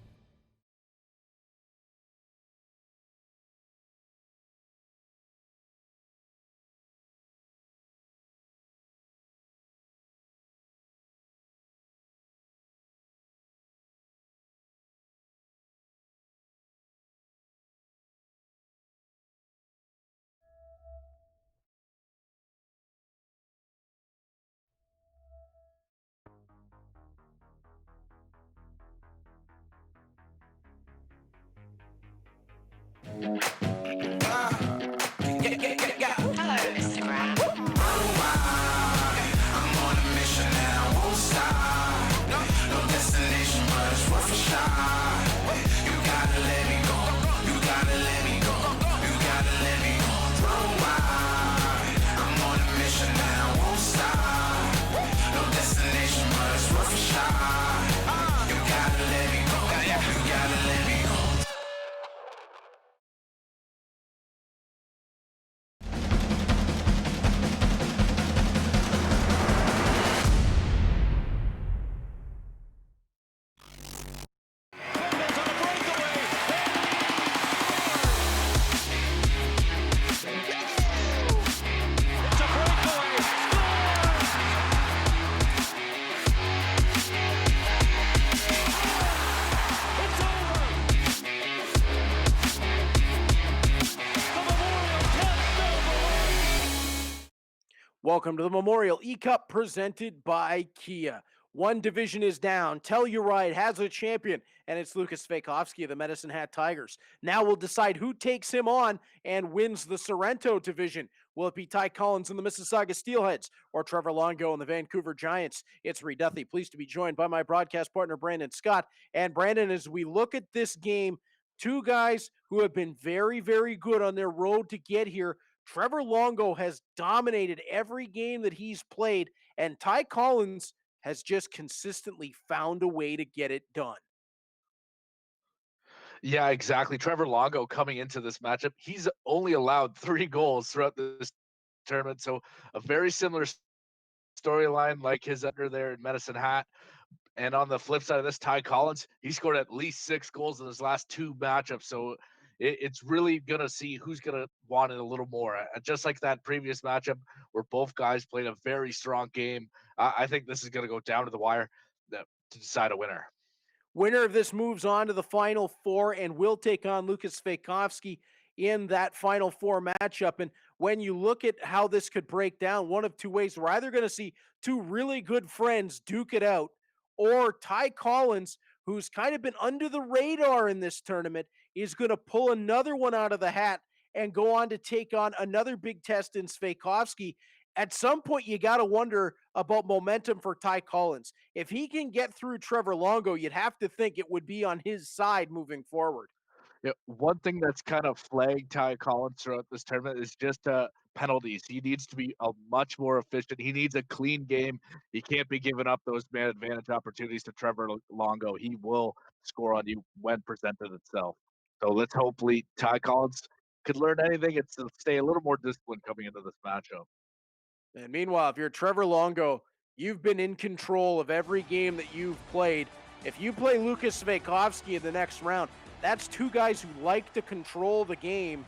Welcome to the Memorial eCup presented by Kia. One division is down. Telluride has a champion, and it's Lukas Svejkovsky of the Medicine Hat Tigers. Now we'll decide who takes him on and wins the Sorrento division. Will it be Ty Collins and the Mississauga Steelheads or Trevor Longo and the Vancouver Giants? It's Reed Duthie, pleased to be joined by my broadcast partner, Brandon Scott. And Brandon, as we look at this game, two guys who have been very, very good on their road to get here. Trevor Longo has dominated every game that he's played, and Ty Collins has just consistently found a way to get it done. Yeah, exactly. Trevor Longo coming into this matchup, he's only allowed 3 goals throughout this tournament, so a very similar storyline like his under there in Medicine Hat. And on the flip side of this, Ty Collins, he scored at least 6 goals in his last 2 matchups. So it's really going to see who's going to want it a little more. Just like that previous matchup where both guys played a very strong game, I think this is going to go down to the wire to decide a winner. Winner of this moves on to the Final Four and will take on Lukas Svejkovsky in that Final Four matchup. And when you look at how this could break down, one of two ways, we're either going to see two really good friends duke it out, or Ty Collins, who's kind of been under the radar in this tournament, is going to pull another one out of the hat and go on to take on another big test in Svejkovsky. At some point, you got to wonder about momentum for Ty Collins. If he can get through Trevor Longo, you'd have to think it would be on his side moving forward. Yeah, one thing that's kind of flagged Ty Collins throughout this tournament is just penalties. He needs to be much more efficient. He needs a clean game. He can't be giving up those man advantage opportunities to Trevor Longo. He will score on you when presented itself. So let's hopefully Ty Collins could learn anything and stay a little more disciplined coming into this matchup. And meanwhile, if you're Trevor Longo, you've been in control of every game that you've played. If you play Lukas Svejkovsky in the next round, that's two guys who like to control the game.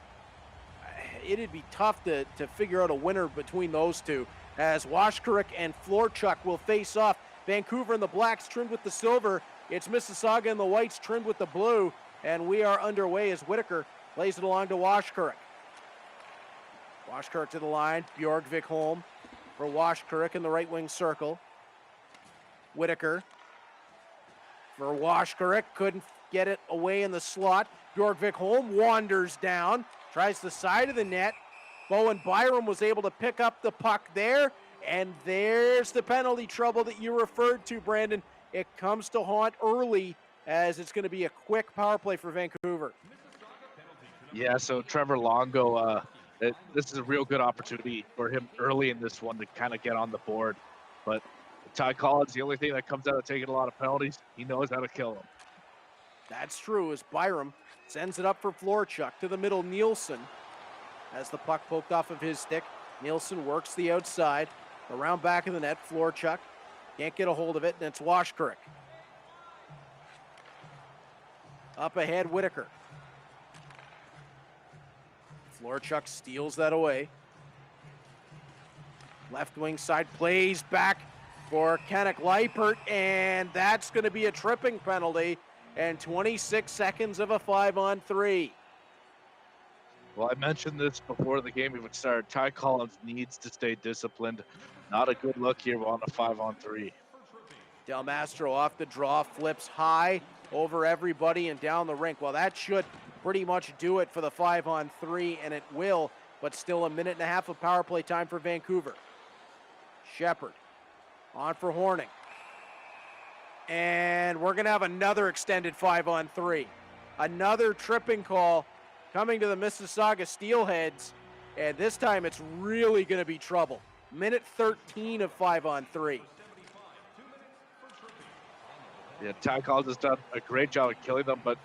It'd be tough to figure out a winner between those two, as Washkarik and Florchuk will face off. Vancouver and the Blacks trimmed with the silver. It's Mississauga and the Whites trimmed with the blue. And we are underway as Whitaker plays it along to Washkarik. Washkarik to the line. Bjorgvik home for Washkarik in the right wing circle. Whitaker for Washkarik. Couldn't get it away in the slot. Bjorgvik home wanders down. Tries the side of the net. Bowen Byram was able to pick up the puck there. And there's the penalty trouble that you referred to, Brandon. It comes to haunt early, as it's going to be a quick power play for Vancouver. Yeah, so Trevor Longo, this is a real good opportunity for him early in this one to kind of get on the board. But Ty Collins, the only thing that comes out of taking a lot of penalties, he knows how to kill them. That's true, as Byram sends it up for Florchuk to the middle. Nielsen has the puck poked off of his stick. Nielsen works the outside, around back of the net. Florchuk can't get a hold of it, and it's Washkarik. Up ahead, Whitaker. Florchuk steals that away. Left wing side plays back for Katic Leipert, and that's going to be a tripping penalty, and 26 seconds of a 5-on-3. Well, I mentioned this before the game even started. Ty Collins needs to stay disciplined. Not a good look here on a 5-on-3. Del Mastro off the draw, flips high over everybody and down the rink. Well, that should pretty much do it for the 5-on-3, and it will, but still a minute and a half of power play time for Vancouver. Shepard on for Horning. And we're going to have another extended 5-on-3. Another tripping call coming to the Mississauga Steelheads, and this time it's really going to be trouble. Minute 13 of 5-on-3. Yeah, Ty Collins has done a great job of killing them, but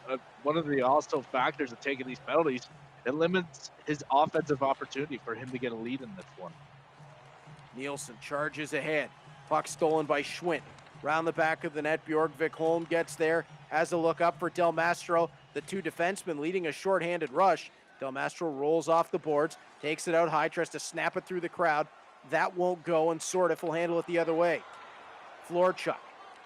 one of the also factors of taking these penalties, it limits his offensive opportunity for him to get a lead in this one. Nielsen charges ahead. Puck stolen by Schwint. Round the back of the net, Bjorgvik Holm gets there, has a look up for Del Mastro. The two defensemen leading a shorthanded rush. Del Mastro rolls off the boards, takes it out high, tries to snap it through the crowd. That won't go, and Sortif will handle it the other way. Florchuk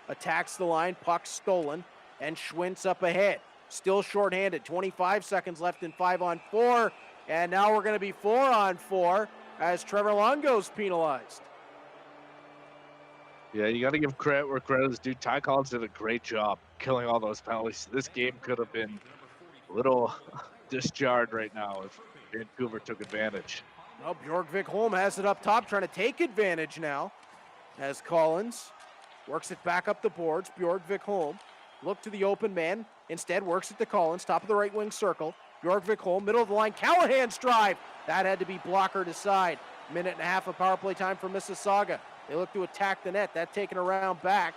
attacks the line, puck stolen, and Schwint's up ahead. Still shorthanded, 25 seconds left in 5-on-4, and now we're going to be 4-on-4 as Trevor Longo's penalized. Yeah, you got to give credit where credit is due. Ty Collins did a great job killing all those penalties. This game could have been a little disjarred right now if Vancouver took advantage. Well, Bjorgvik Holm has it up top, trying to take advantage now as Collins works it back up the boards. Bjorgvik Holm look to the open man. Instead, works it to Collins, top of the right wing circle. Bjorgvik Holm, middle of the line. Callahan's drive. That had to be blockered aside. Minute and a half of power play time for Mississauga. They look to attack the net. That taken around back.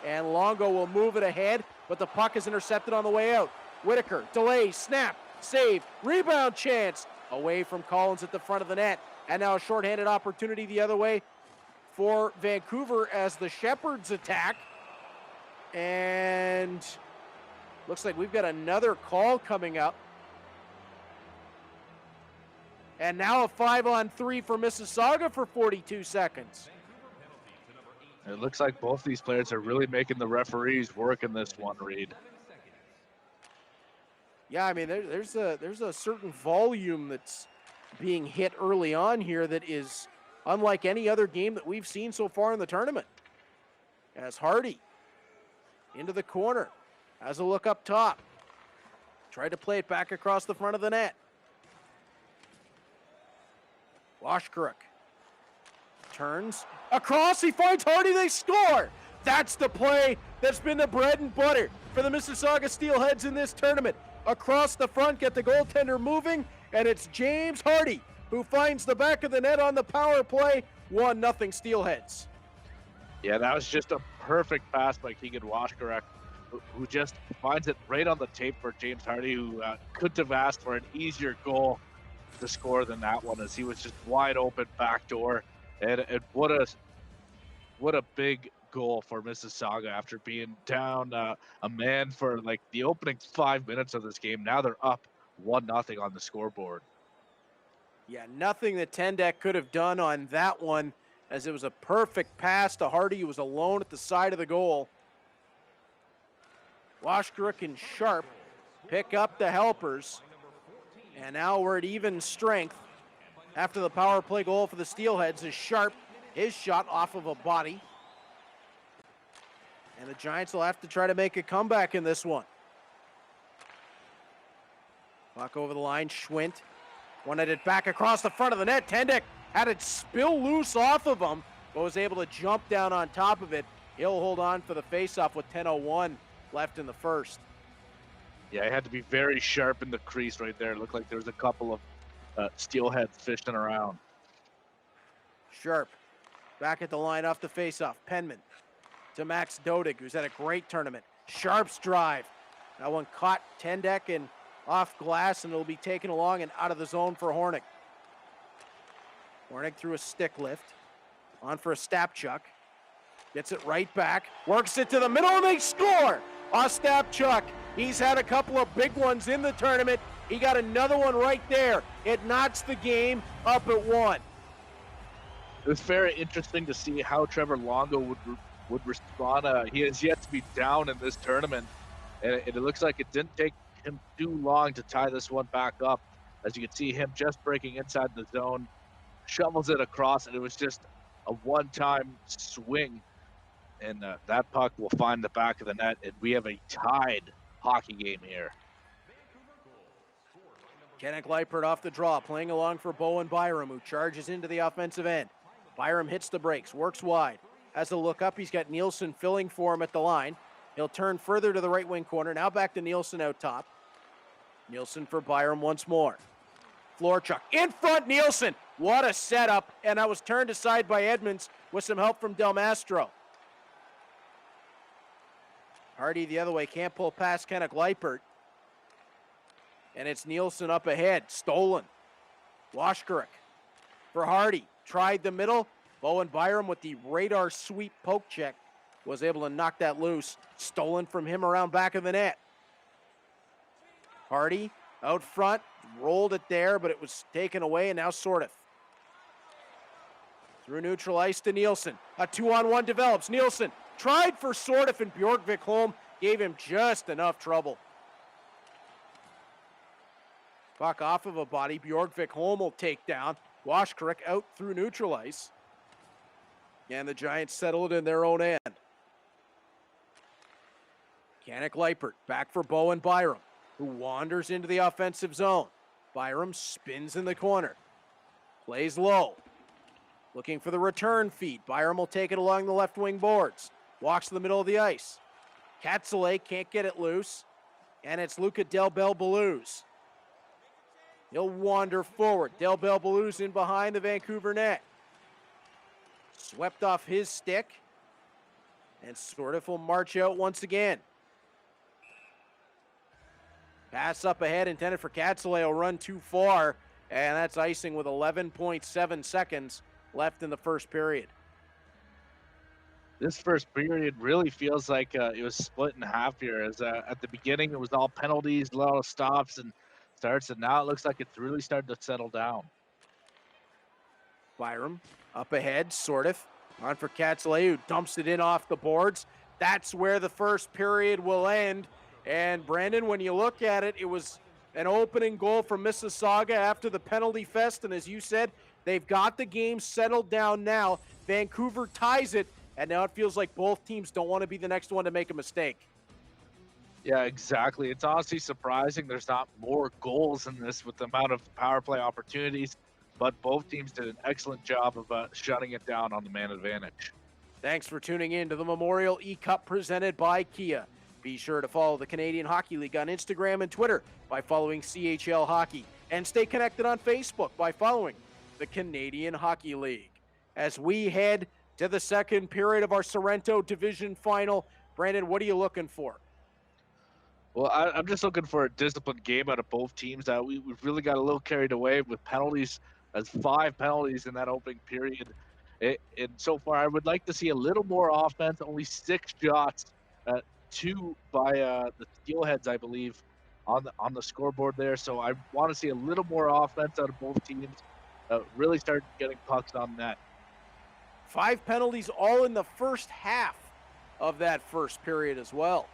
And Longo will move it ahead, but the puck is intercepted on the way out. Whitaker, delay, snap, save, rebound chance. Away from Collins at the front of the net. And now a shorthanded opportunity the other way for Vancouver as the Shepherds attack. And looks like we've got another call coming up. And now a 5-on-3 for Mississauga for 42 seconds. It looks like both these players are really making the referees work in this one, Reed. Yeah, I mean, there's a certain volume that's being hit early on here that is unlike any other game that we've seen so far in the tournament. As Hardy into the corner, has a look up top. Tried to play it back across the front of the net. Washkaruk turns across, he finds Hardy, they score! That's the play that's been the bread and butter for the Mississauga Steelheads in this tournament. Across the front, get the goaltender moving, and it's James Hardy who finds the back of the net on the power play. 1-0 Steelheads. Yeah, that was just a perfect pass by Keegan Washkaruk, who just finds it right on the tape for James Hardy, who couldn't have asked for an easier goal to score than that one, as he was just wide open backdoor. And what a big goal for Mississauga after being down a man for like the opening 5 minutes of this game. Now they're up 1-0 on the scoreboard. Yeah, nothing that Tendek could have done on that one, as it was a perfect pass to Hardy, who was alone at the side of the goal. Washkaruk and Sharp pick up the helpers, and now we're at even strength after the power play goal for the Steelheads is Sharp, his shot off of a body. And the Giants will have to try to make a comeback in this one. Puck over the line, Schwint wanted it back across the front of the net. Tendek had it spill loose off of him, but was able to jump down on top of it. He'll hold on for the faceoff with 10:01 left in the first. Yeah, he had to be very sharp in the crease right there. It looked like there was a couple of steelheads fishing around. Sharp back at the line off the faceoff. Penman to Max Dodig, who's had a great tournament. Sharp's drive. That one caught Tendek and off glass, and it'll be taken along and out of the zone for Hornick. Hornick through a stick lift. On for a Stapchuk. Gets it right back. Works it to the middle, and they score! Ostapchuk. He's had a couple of big ones in the tournament. He got another one right there. It knocks the game up at 1. It was very interesting to see how Trevor Longo would respond. He has yet to be down in this tournament, and it looks like it didn't take him too long to tie this one back up. As you can see him just breaking inside the zone, shovels it across, and it was just a one-time swing. And that puck will find the back of the net, and we have a tied hockey game here. Katic Leipert off the draw, playing along for Bowen Byram, who charges into the offensive end. Byram hits the brakes, works wide. Has a look up, he's got Nielsen filling for him at the line. He'll turn further to the right wing corner, now back to Nielsen out top. Nielsen for Byram once more. Florchuk in front, Nielsen. What a setup, and that was turned aside by Edmonds with some help from Del Mastro. Hardy the other way, can't pull past Katic Leipert. And it's Nielsen up ahead, stolen. Washkirk for Hardy, tried the middle. Bowen Byram with the radar sweep poke check was able to knock that loose. Stolen from him around back of the net. Hardy out front, rolled it there, but it was taken away, and now Sortith. Through neutral ice to Nielsen. A 2-on-1 develops. Nielsen tried for Sortith, and Bjorkvik Holm gave him just enough trouble. Puck off of a body. Bjorkvik Holm will take down. Washkirk out through neutral ice. And the Giants settle it in their own end. Katic Leipert back for Bowen Byram, who wanders into the offensive zone. Byram spins in the corner. Plays low. Looking for the return feed. Byram will take it along the left wing boards. Walks to the middle of the ice. Katzele can't get it loose. And it's Luca Del Belbaluz. He'll wander forward. Del Belbaluz in behind the Vancouver net. Swept off his stick. And Sortith will march out once again. Pass up ahead intended for Katzele will run too far. And that's icing with 11.7 seconds left in the first period. This first period really feels like it was split in half here. As at the beginning, it was all penalties, a lot of stops and starts, and now it looks like it's really starting to settle down. Byram up ahead, Sortith on for Katzele, who dumps it in off the boards. That's where the first period will end. And Brandon, when you look at it, it was an opening goal for Mississauga after the penalty fest. And as you said, they've got the game settled down now. Vancouver ties it, and now it feels like both teams don't want to be the next one to make a mistake. Yeah, exactly. It's honestly surprising there's not more goals in this with the amount of power play opportunities, but both teams did an excellent job of shutting it down on the man advantage. Thanks for tuning in to the Memorial eCup presented by Kia. Be sure to follow the Canadian Hockey League on Instagram and Twitter by following CHL Hockey, and stay connected on Facebook by following the Canadian Hockey League. As we head to the second period of our Sorrento Division final, Brandon, what are you looking for? Well, I'm just looking for a disciplined game out of both teams. We've really got a little carried away with penalties, as 5 penalties in that opening period. And so far, I would like to see a little more offense, only 6 shots, 2 by the Steelheads, I believe, on the scoreboard there. So I want to see a little more offense out of both teams, really start getting pucks on net. 5 penalties all in the first half of that first period as well.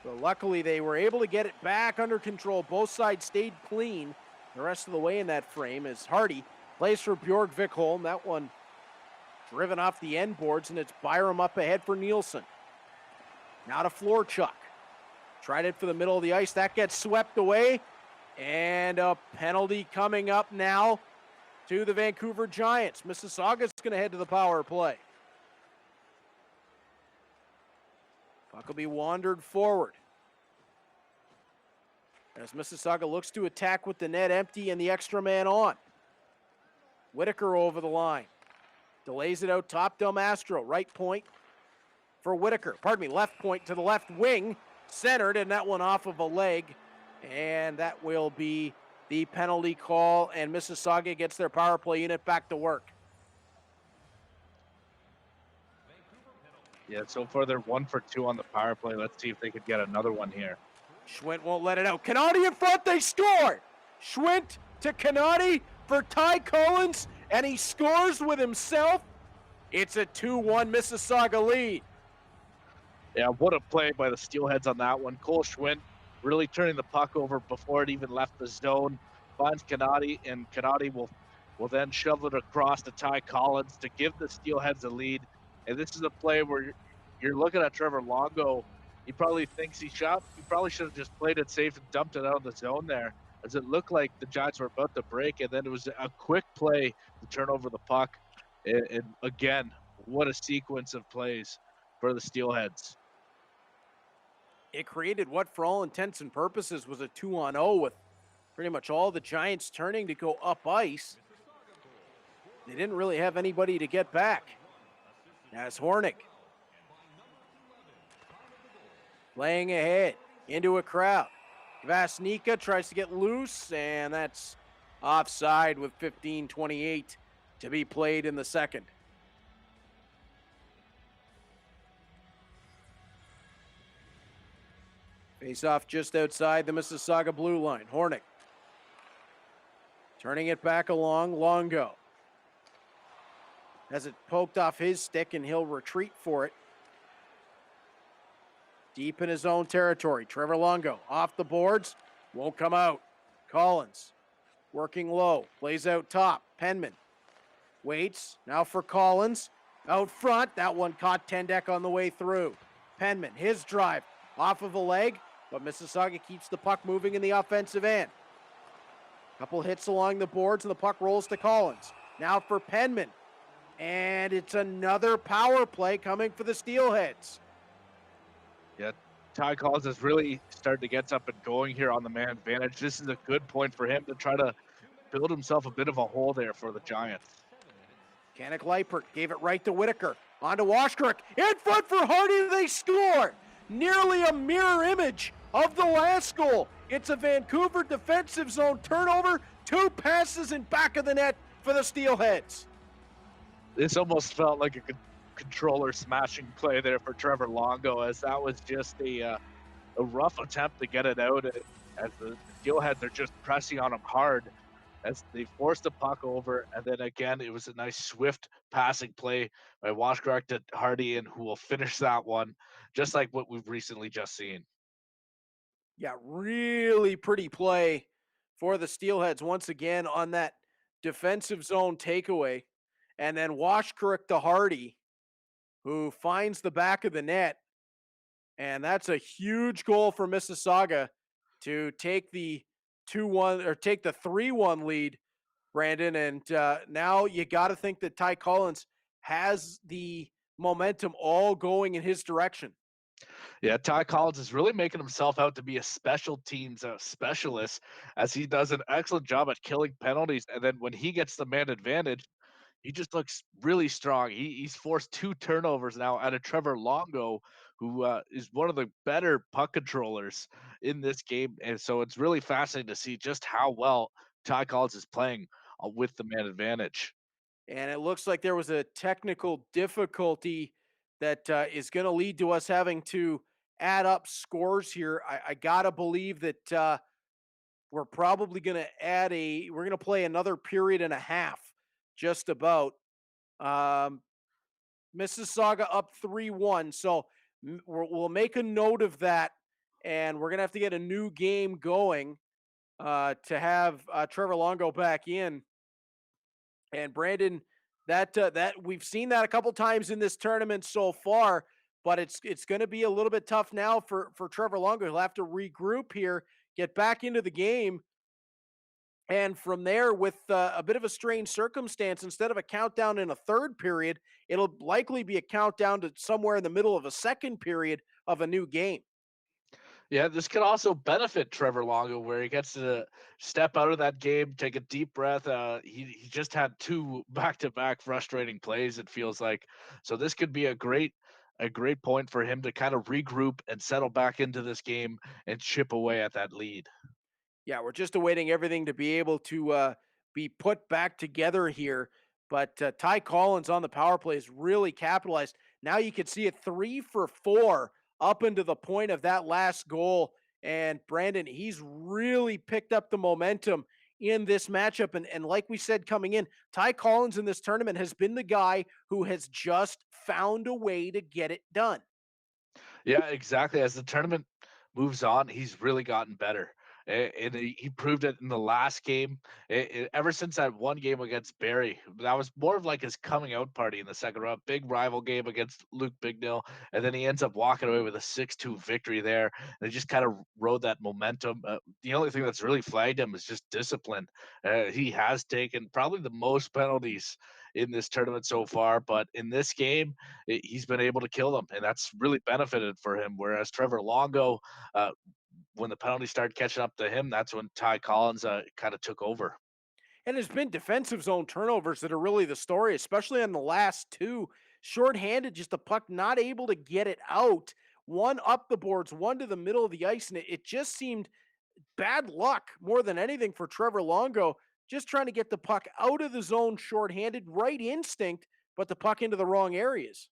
So luckily they were able to get it back under control. Both sides stayed clean the rest of the way in that frame as Hardy plays for Bjorkvik Holm. That one driven off the end boards, and it's Byram up ahead for Nielsen. Now to Florchuk. Tried it for the middle of the ice. That gets swept away. And a penalty coming up now to the Vancouver Giants. Mississauga's going to head to the power play. Puck will be wandered forward as Mississauga looks to attack with the net empty and the extra man on. Whitaker over the line. Delays it out top. Del Mastro, right point for Whitaker. Pardon me, left point to the left wing. Centered, and that one off of a leg. And that will be the penalty call, and Mississauga gets their power play unit back to work. Yeah, so far they're 1 for 2 on the power play. Let's see if they could get another one here. Schwint won't let it out. Kanati in front, they score! Schwint to Kanati for Ty Collins, and he scores with himself. It's a 2-1 Mississauga lead. Yeah, what a play by the Steelheads on that one. Cole Schwint really turning the puck over before it even left the zone. Finds Kanati, and Kanati will then shove it across to Ty Collins to give the Steelheads a lead. And this is a play where you're looking at Trevor Longo. He probably thinks he probably should have just played it safe and dumped it out of the zone there. as it looked like the Giants were about to break, and then it was a quick play to turn over the puck. And again, what a sequence of plays for the Steelheads. It created what, for all intents and purposes, was a 2-on-0 with pretty much all the Giants turning to go up ice. They didn't really have anybody to get back. As Hornick playing ahead into a crowd. Vasnica tries to get loose, and that's offside with 15:28 to be played in the second. Face off just outside the Mississauga blue line. Hornick turning it back along. Longo has it poked off his stick, and he'll retreat for it. Deep in his own territory. Trevor Longo off the boards. Won't come out. Collins working low. Plays out top. Penman waits. Now for Collins. Out front. That one caught Tendek on the way through. Penman, his drive off of a leg, but Mississauga keeps the puck moving in the offensive end. Couple hits along the boards, and the puck rolls to Collins. Now for Penman. And it's another power play coming for the Steelheads. Yeah, Ty Collins has really started to get up and going here on the man advantage. This is a good point for him to try to build himself a bit of a hole there for the Giants. Katic Leipert gave it right to Whitaker. On to Washkirk. In front for Hardy. They score. Nearly a mirror image of the last goal. It's a Vancouver defensive zone turnover. 2 passes in back of the net for the Steelheads. This almost felt like a controller smashing play there for Trevor Longo, as that was just a rough attempt to get it out, as the Steelheads are just pressing on him hard as they forced the puck over. And then again, it was a nice swift passing play by Washkirk to Hardy, and who will finish that one just like what we've recently just seen. Yeah, really pretty play for the Steelheads once again on that defensive zone takeaway. And then Washkirk to Hardy, who finds the back of the net. And that's a huge goal for Mississauga to take the 2-1 or take the 3-1 lead, Brandon. And now you got to think that Ty Collins has the momentum all going in his direction. Yeah, Ty Collins is really making himself out to be a special teams specialist, as he does an excellent job at killing penalties. And then when he gets the man advantage, he just looks really strong. He's forced 2 turnovers now out of Trevor Longo, who is one of the better puck controllers in this game. And so it's really fascinating to see just how well Ty Collins is playing with the man advantage. And it looks like there was a technical difficulty that is going to lead to us having to add up scores here. I got to believe that we're probably going to we're going to play another period and a half, just about. Mississauga up 3-1. So we'll make a note of that, and we're going to have to get a new game going to have Trevor Longo back in. And Brandon, that we've seen that a couple times in this tournament so far, but it's going to be a little bit tough now for Trevor Longo. He'll have to regroup here, get back into the game. And from there, with a bit of a strange circumstance, instead of a countdown in a third period, it'll likely be a countdown to somewhere in the middle of a second period of a new game. Yeah, this could also benefit Trevor Longo, where he gets to step out of that game, take a deep breath. He just had 2 back-to-back frustrating plays, it feels like. So this could be a great point for him to kind of regroup and settle back into this game and chip away at that lead. Yeah, we're just awaiting everything to be able to be put back together here. But Ty Collins on the power play is really capitalized. Now you can see it 3 for 4 up into the point of that last goal. And Brandon, he's really picked up the momentum in this matchup. And like we said coming in, Ty Collins in this tournament has been the guy who has just found a way to get it done. Yeah, exactly. As the tournament moves on, he's really gotten better. and he proved it in the last game. Ever since that one game against Barrie, that was more of like his coming out party in the second round. Big rival game against Luke Bignell, and then he ends up walking away with a 6-2 victory there. And he just kind of rode that momentum. The only thing that's really flagged him is just discipline. He has taken probably the most penalties in this tournament so far, but in this game, he's been able to kill them, and that's really benefited for him. Whereas Trevor Longo, when the penalties started catching up to him, that's when Ty Collins kind of took over. And there's been defensive zone turnovers that are really the story, especially on the last two. Shorthanded, just the puck not able to get it out. One up the boards, one to the middle of the ice, and it just seemed bad luck more than anything for Trevor Longo, just trying to get the puck out of the zone shorthanded, right instinct, but the puck into the wrong areas.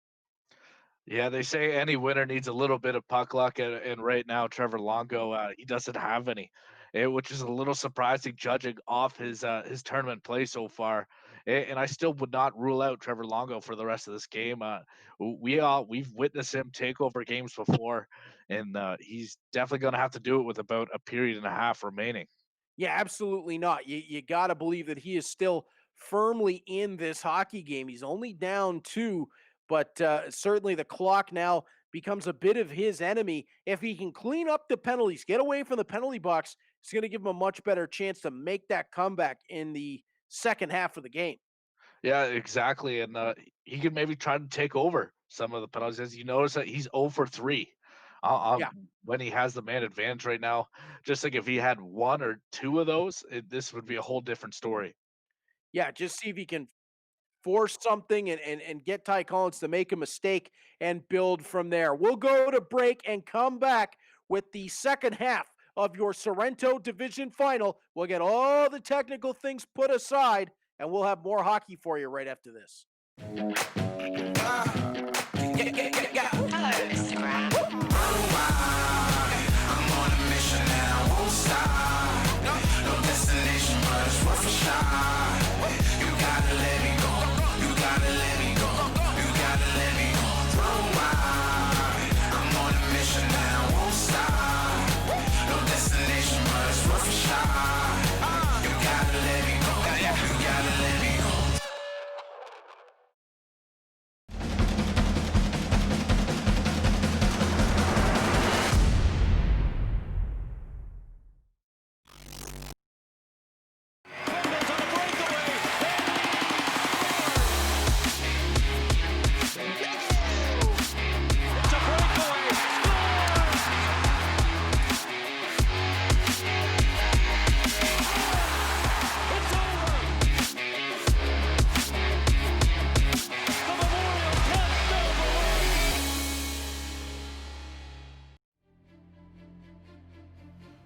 Yeah, they say any winner needs a little bit of puck luck, and right now Trevor Longo, he doesn't have any, which is a little surprising judging off his tournament play so far. And I still would not rule out Trevor Longo for the rest of this game. We've witnessed him take over games before, and he's definitely going to have to do it with about a period and a half remaining. Yeah, absolutely not. You got to believe that he is still firmly in this hockey game. He's only down two, but certainly the clock now becomes a bit of his enemy. If he can clean up the penalties, get away from the penalty box, it's going to give him a much better chance to make that comeback in the second half of the game. Yeah, exactly. And he could maybe try to take over some of the penalties. As you notice that he's 0 for 3 Yeah. when he has the man advantage right now. Just like if he had one or two of those, this would be a whole different story. Yeah, just see if he can force something and get Ty Collins to make a mistake and build from there. We'll go to break and come back with the second half of your Sorrento Division final. We'll get all the technical things put aside, and we'll have more hockey for you right after this.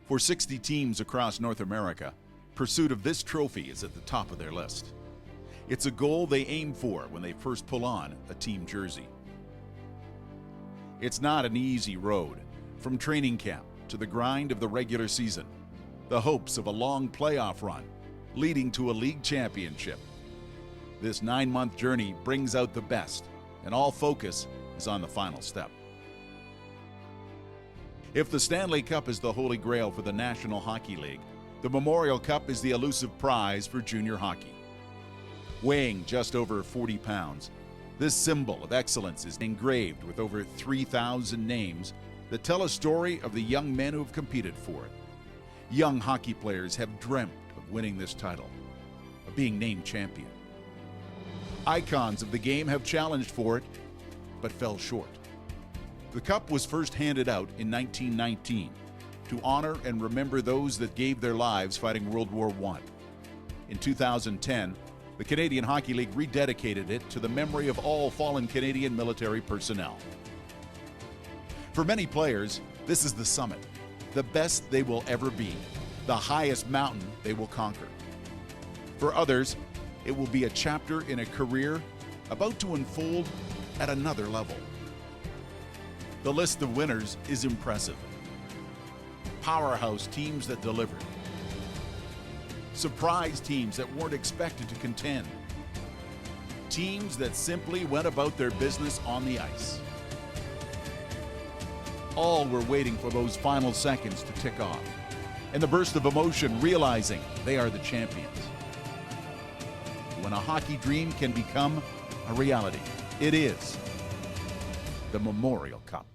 For 60 teams across North America, pursuit of this trophy is at the top of their list. It's a goal they aim for when they first pull on a team jersey. It's not an easy road, from training camp to the grind of the regular season, the hopes of a long playoff run, leading to a league championship. This 9-month journey brings out the best, and all focus is on the final step. If the Stanley Cup is the holy grail for the National Hockey League, the Memorial Cup is the elusive prize for junior hockey. Weighing just over 40 pounds, this symbol of excellence is engraved with over 3,000 names that tell a story of the young men who have competed for it. Young hockey players have dreamt of winning this title, of being named champion. Icons of the game have challenged for it, but fell short. The cup was first handed out in 1919 to honor and remember those that gave their lives fighting World War I. In 2010, the Canadian Hockey League rededicated it to the memory of all fallen Canadian military personnel. For many players, this is the summit, the best they will ever be, the highest mountain they will conquer. For others, it will be a chapter in a career about to unfold at another level. The list of winners is impressive. Powerhouse teams that delivered. Surprise teams that weren't expected to contend. Teams that simply went about their business on the ice. All were waiting for those final seconds to tick off. and the burst of emotion realizing they are the champions. When a hockey dream can become a reality, it is the Memorial Cup.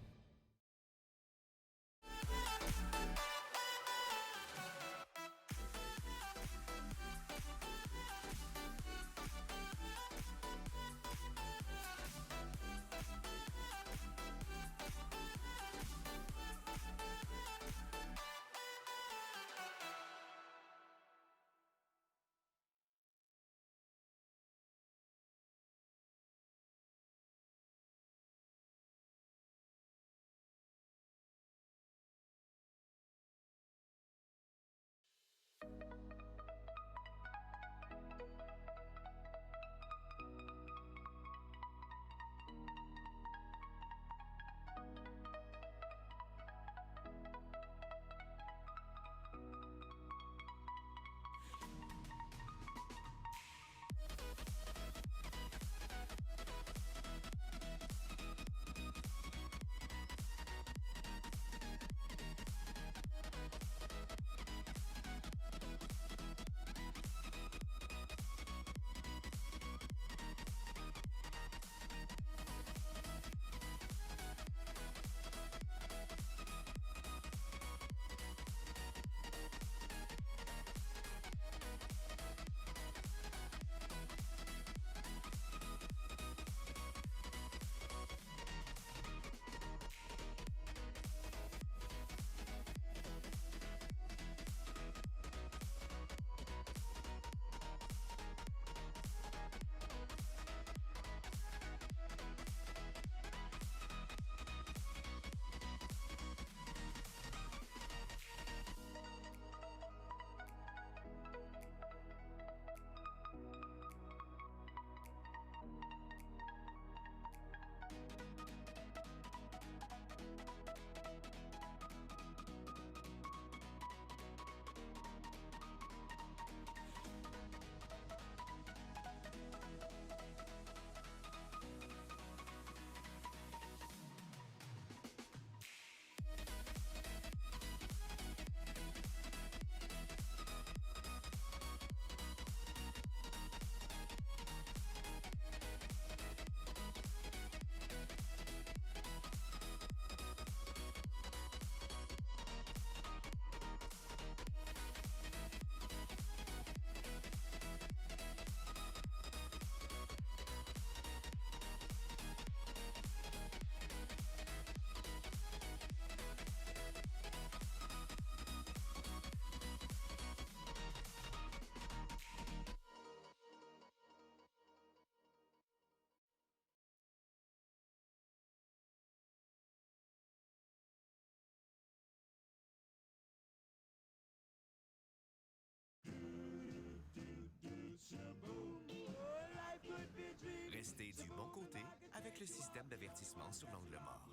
Restez du bon côté avec le système d'avertissement sur l'angle mort.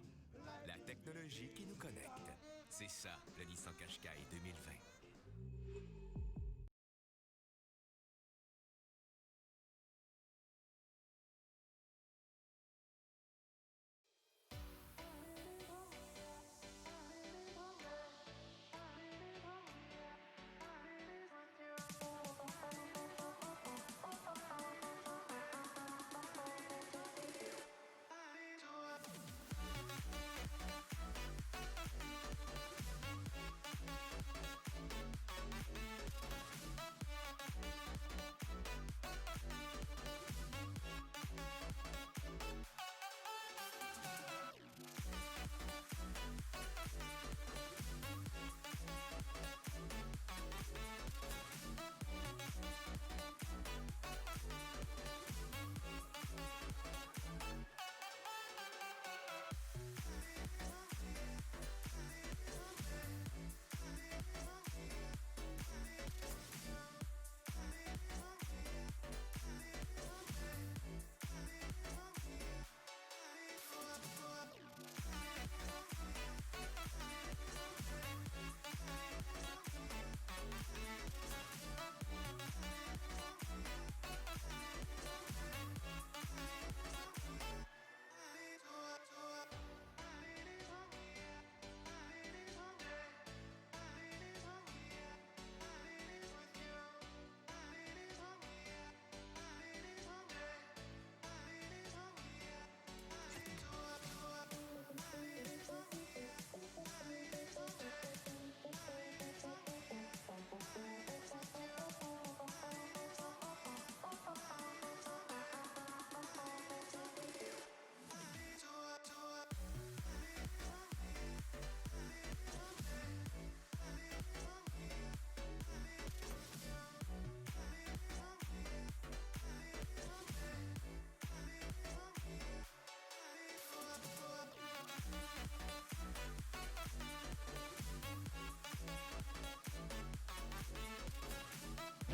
La technologie qui nous connecte. C'est ça, le Nissan Qashqai 2020.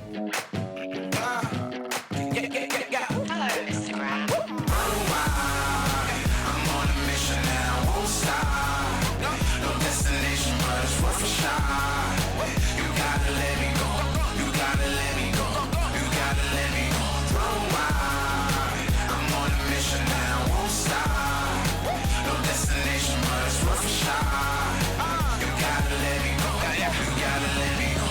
Hello, Instagram. I'm on a mission and I won't stop. No destination, but it's worth a shot. You gotta let me go. You gotta let me go. You gotta let me go. Run wild. I'm on a mission and I won't stop. No destination, but it's worth a shot. You gotta let me go. You gotta let me go.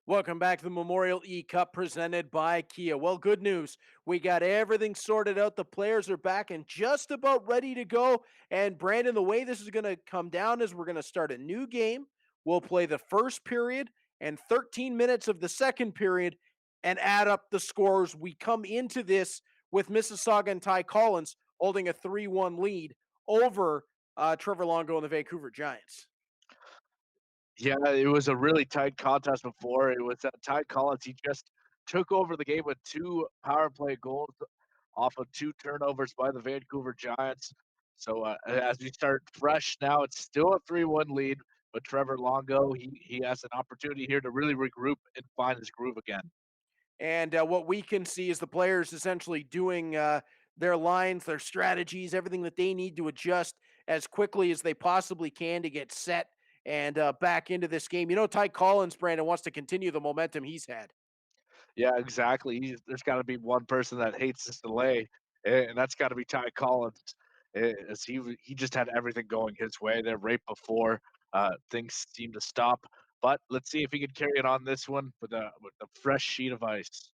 Welcome back to the Memorial eCup presented by Kia. Well, good news. We got everything sorted out. The players are back and just about ready to go. And Brandon, the way this is going to come down is we're going to start a new game. We'll play the first period and 13 minutes of the second period and add up the scores. We come into this with Mississauga and Ty Collins holding a 3-1 lead over Trevor Longo and the Vancouver Giants. Yeah, it was a really tight contest before. It was Ty Collins. He just took over the game with 2 power play goals off of 2 turnovers by the Vancouver Giants. So as we start fresh now, it's still a 3-1 lead, but Trevor Longo, he has an opportunity here to really regroup and find his groove again. And what we can see is the players essentially doing their lines, their strategies, everything that they need to adjust as quickly as they possibly can to get set and back into this game. You know, Ty Collins, Brandon, wants to continue the momentum he's had. Yeah, exactly. There's got to be one person that hates this delay, and that's got to be Ty Collins. As he just had everything going his way there right before things seemed to stop. But let's see if he can carry it on this one with a fresh sheet of ice.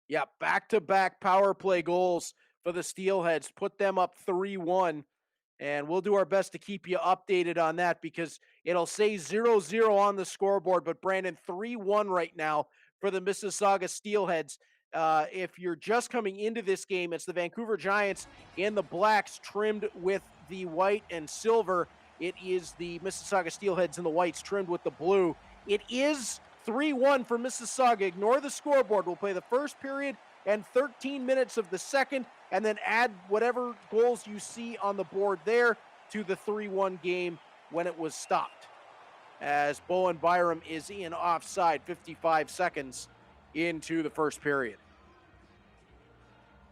Yeah, back-to-back power play goals for the Steelheads. Put them up 3-1. And we'll do our best to keep you updated on that because it'll say 0-0 on the scoreboard. But Brandon, 3-1 right now for the Mississauga Steelheads. If you're just coming into this game, it's the Vancouver Giants in the blacks trimmed with the white and silver. It is the Mississauga Steelheads in the whites trimmed with the blue. It is 3-1 for Mississauga. Ignore the scoreboard. We'll play the first period and 13 minutes of the second, and then add whatever goals you see on the board there to the 3-1 game when it was stopped. As Bowen Byram is in offside 55 seconds into the first period.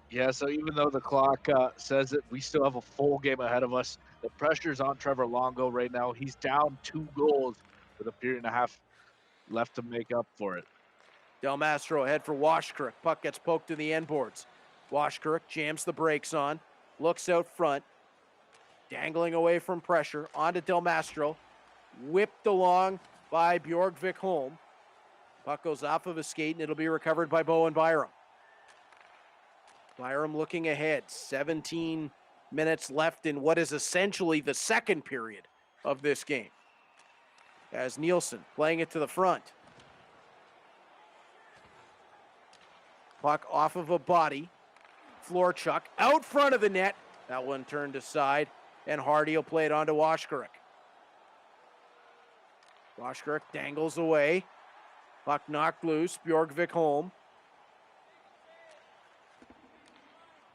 Yeah, so even though the clock says it, we still have a full game ahead of us. The pressure's on Trevor Longo right now. He's down 2 goals with a period and a half left to make up for it. Del Mastro ahead for Washkirk. Puck gets poked to the end boards. Washkirk jams the brakes on, looks out front, dangling away from pressure, onto Del Mastro, whipped along by Bjorgvik Holm. Puck goes off of his skate, and it'll be recovered by Bowen Byram. Byram looking ahead, 17 minutes left in what is essentially the second period of this game. As Nielsen playing it to the front. Puck off of a body. Florchuk out front of the net. That one turned aside, and Hardy will play it on to Washkirk. Washkirk dangles away. Puck knocked loose. Bjorgvik Holm.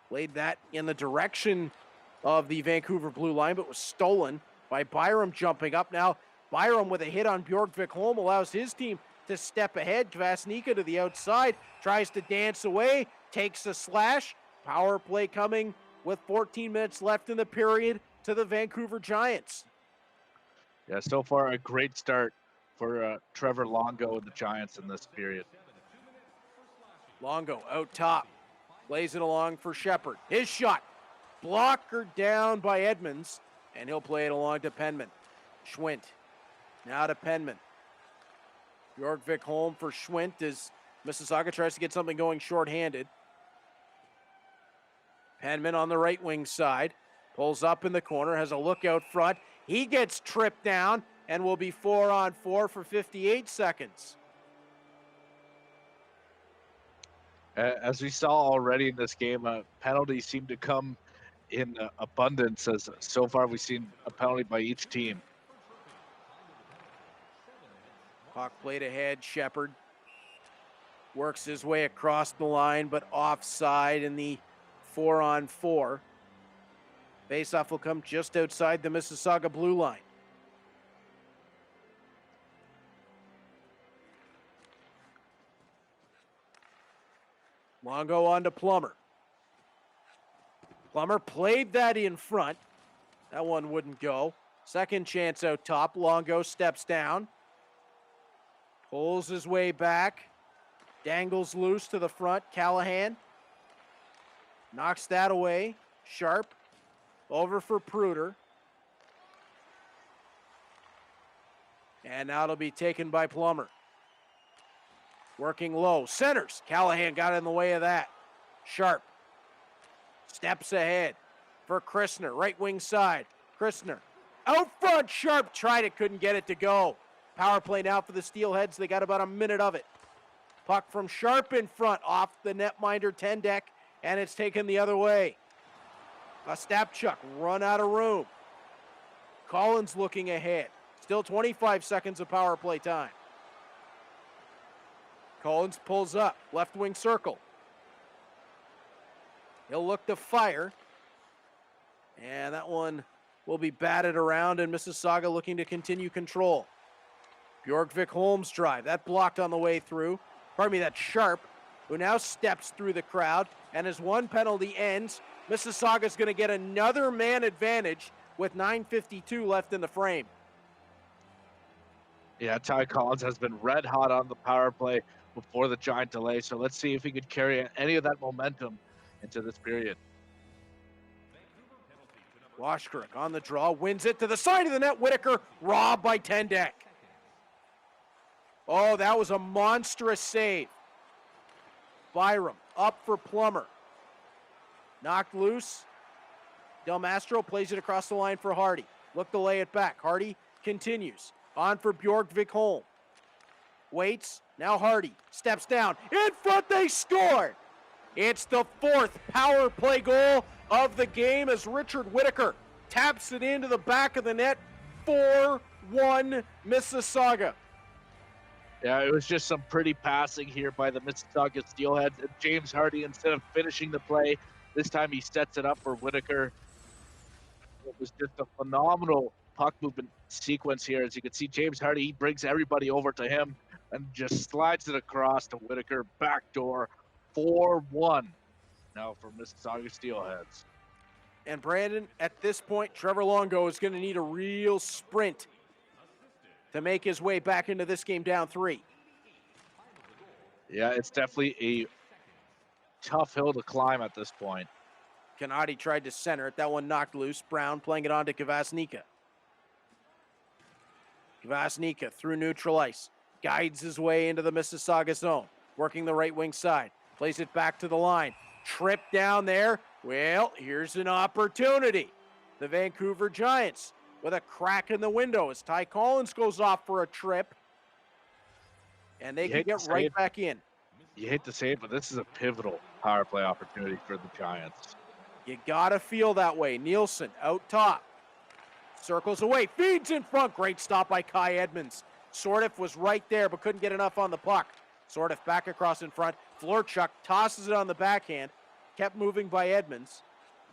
Played that in the direction of the Vancouver blue line, but was stolen by Byram jumping up. Now, Byram with a hit on Bjorgvik Holm allows his team to step ahead. Kvasnika to the outside, tries to dance away, takes a slash. Power play coming with 14 minutes left in the period to the Vancouver Giants. Yeah, so far a great start for Trevor Longo and the Giants in this period. Longo out top, plays it along for Shepard. His shot, blocker down by Edmonds, and he'll play it along to Penman. Schwint, now to Penman. Bjorgvik Holm for Schwint as Mississauga tries to get something going shorthanded. Penman on the right wing side, pulls up in the corner, has a look out front. He gets tripped down and will be 4-on-4 for 58 seconds. As we saw already in this game, penalties seem to come in abundance. As so far we've seen a penalty by each team. Puck played ahead, Shepard. Works his way across the line, but offside in the 4-on-4. Faceoff will come just outside the Mississauga blue line. Longo on to Plummer. Plummer played that in front. That one wouldn't go. Second chance out top. Longo steps down. Pulls his way back. Dangles loose to the front. Callahan knocks that away. Sharp over for Pruder. And now it'll be taken by Plummer. Working low. Centers. Callahan got in the way of that. Sharp steps ahead for Christner. Right wing side. Christner out front. Sharp tried it. Couldn't get it to go. Power play now for the Steelheads. They got about a minute of it. Puck from Sharp in front, off the netminder 10 deck, and it's taken the other way. Ostapchuk run out of room. Collins looking ahead. Still 25 seconds of power play time. Collins pulls up, left wing circle. He'll look to fire. And that one will be batted around, and Mississauga looking to continue control. Bjorkvik Holmes drive, that blocked on the way through. Pardon me, that's Sharp, who now steps through the crowd, and as one penalty ends, Mississauga's going to get another man advantage with 9:52 left in the frame. Yeah, Ty Collins has been red hot on the power play before the giant delay, so let's see if he could carry any of that momentum into this period. Washkirk on the draw, wins it to the side of the net. Whitaker robbed by Tendek. Oh, that was a monstrous save. Byram up for Plummer. Knocked loose. Del Mastro plays it across the line for Hardy. Look to lay it back. Hardy continues. On for Bjorkvik Holm. Waits. Now Hardy steps down. In front, they score. It's the fourth power play goal of the game as Richard Whitaker taps it into the back of the net. 4-1 Mississauga. Yeah, it was just some pretty passing here by the Mississauga Steelheads. And James Hardy, instead of finishing the play, this time he sets it up for Whitaker. It was just a phenomenal puck movement sequence here. As you can see, James Hardy, he brings everybody over to him and just slides it across to Whitaker. Backdoor, 4-1 now for Mississauga Steelheads. And Brandon, at this point, Trevor Longo is going to need a real sprint to make his way back into this game down 3. Yeah, it's definitely a tough hill to climb at this point. Katic tried to center it. That one knocked loose. Brown playing it on to Kvasnika. Kvasnika through neutral ice. Guides his way into the Mississauga zone. Working the right wing side. Plays it back to the line. Trip down there. Well, here's an opportunity. The Vancouver Giants with a crack in the window as Ty Collins goes off for a trip. And they can get right back in. You hate to say it, but this is a pivotal power play opportunity for the Giants. You gotta feel that way. Nielsen out top. Circles away, feeds in front. Great stop by Kai Edmonds. Sordiff was right there, but couldn't get enough on the puck. Sordiff back across in front. Florchuk tosses it on the backhand. Kept moving by Edmonds.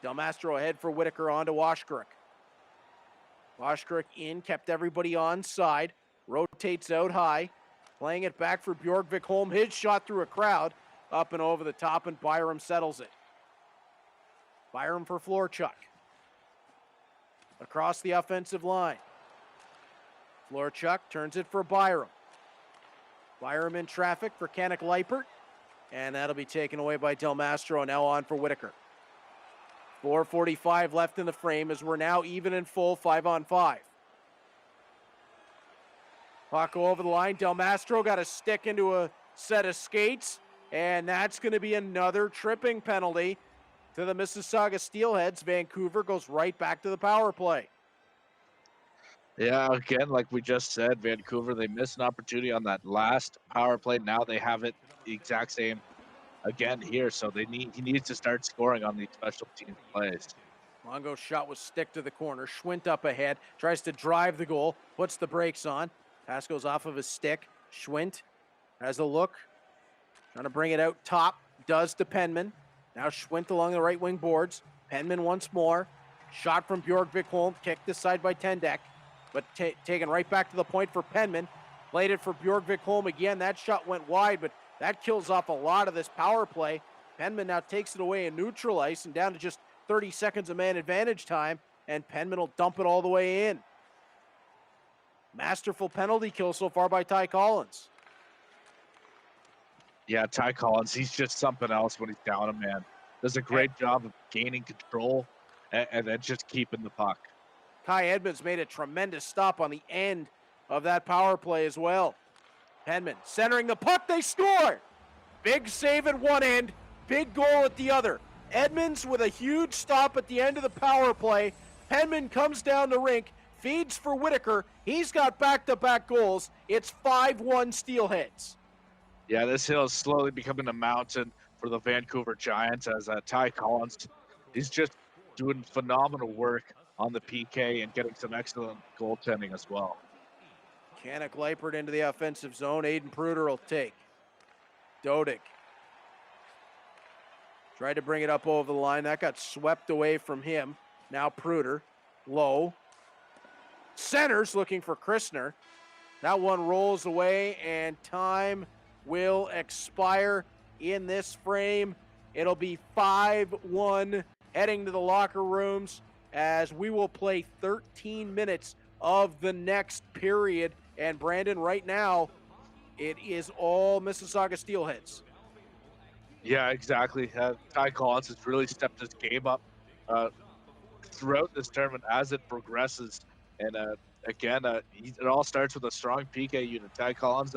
Del Mastro ahead for Whitaker on to Washkirk. Washkirk in, kept everybody on side. Rotates out high. Playing it back for Bjorkvik Holm. His shot through a crowd. Up and over the top, and Byram settles it. Byram for Florchuk. Across the offensive line. Florchuk turns it for Byram. Byram in traffic for Katic Leipert. And that'll be taken away by Del Mastro. Now on for Whitaker. 4:45 left in the frame as we're now even in full 5-on-5. Puck over the line. Del Mastro got a stick into a set of skates. And that's going to be another tripping penalty to the Mississauga Steelheads. Vancouver goes right back to the power play. Yeah, again, like we just said, Vancouver, they missed an opportunity on that last power play. Now they have it the exact same again here. So he needs to start scoring on these special team plays. Longo's shot was stick to the corner. Schwint up ahead, tries to drive the goal, puts the brakes on. Pass goes off of his stick. Schwint has a look. Trying to bring it out top. Does to Penman. Now Schwint along the right wing boards. Penman once more. Shot from Bjork Vikholm. Kicked aside by Tendek. But taken right back to the point for Penman. Played it for Bjork Vikholm again. That shot went wide, but that kills off a lot of this power play. Penman now takes it away in neutral ice and down to just 30 seconds of man advantage time. And Penman will dump it all the way in. Masterful penalty kill so far by Ty Collins. Yeah, Ty Collins, he's just something else when he's down a man. Does a great job of gaining control and then just keeping the puck. Kai Edmonds made a tremendous stop on the end of that power play as well. Penman centering the puck, they score! Big save at one end, big goal at the other. Edmonds with a huge stop at the end of the power play. Penman comes down the rink, feeds for Whitaker. He's got back-to-back goals. It's 5-1 Steelheads. Yeah, this hill is slowly becoming a mountain for the Vancouver Giants as Ty Collins is just doing phenomenal work on the PK and getting some excellent goaltending as well. Katic Leipert into the offensive zone. Aiden Pruder will take. Dodig tried to bring it up over the line. That got swept away from him. Now Pruder, low. Centers looking for Christner. That one rolls away and time will expire in this frame. It'll be 5-1 heading to the locker rooms as we will play 13 minutes of the next period. And Brandon, right now, it is all Mississauga Steelheads. Yeah, exactly. Ty Collins has really stepped his game up throughout this tournament as it progresses. And again, it all starts with a strong PK unit. Ty Collins,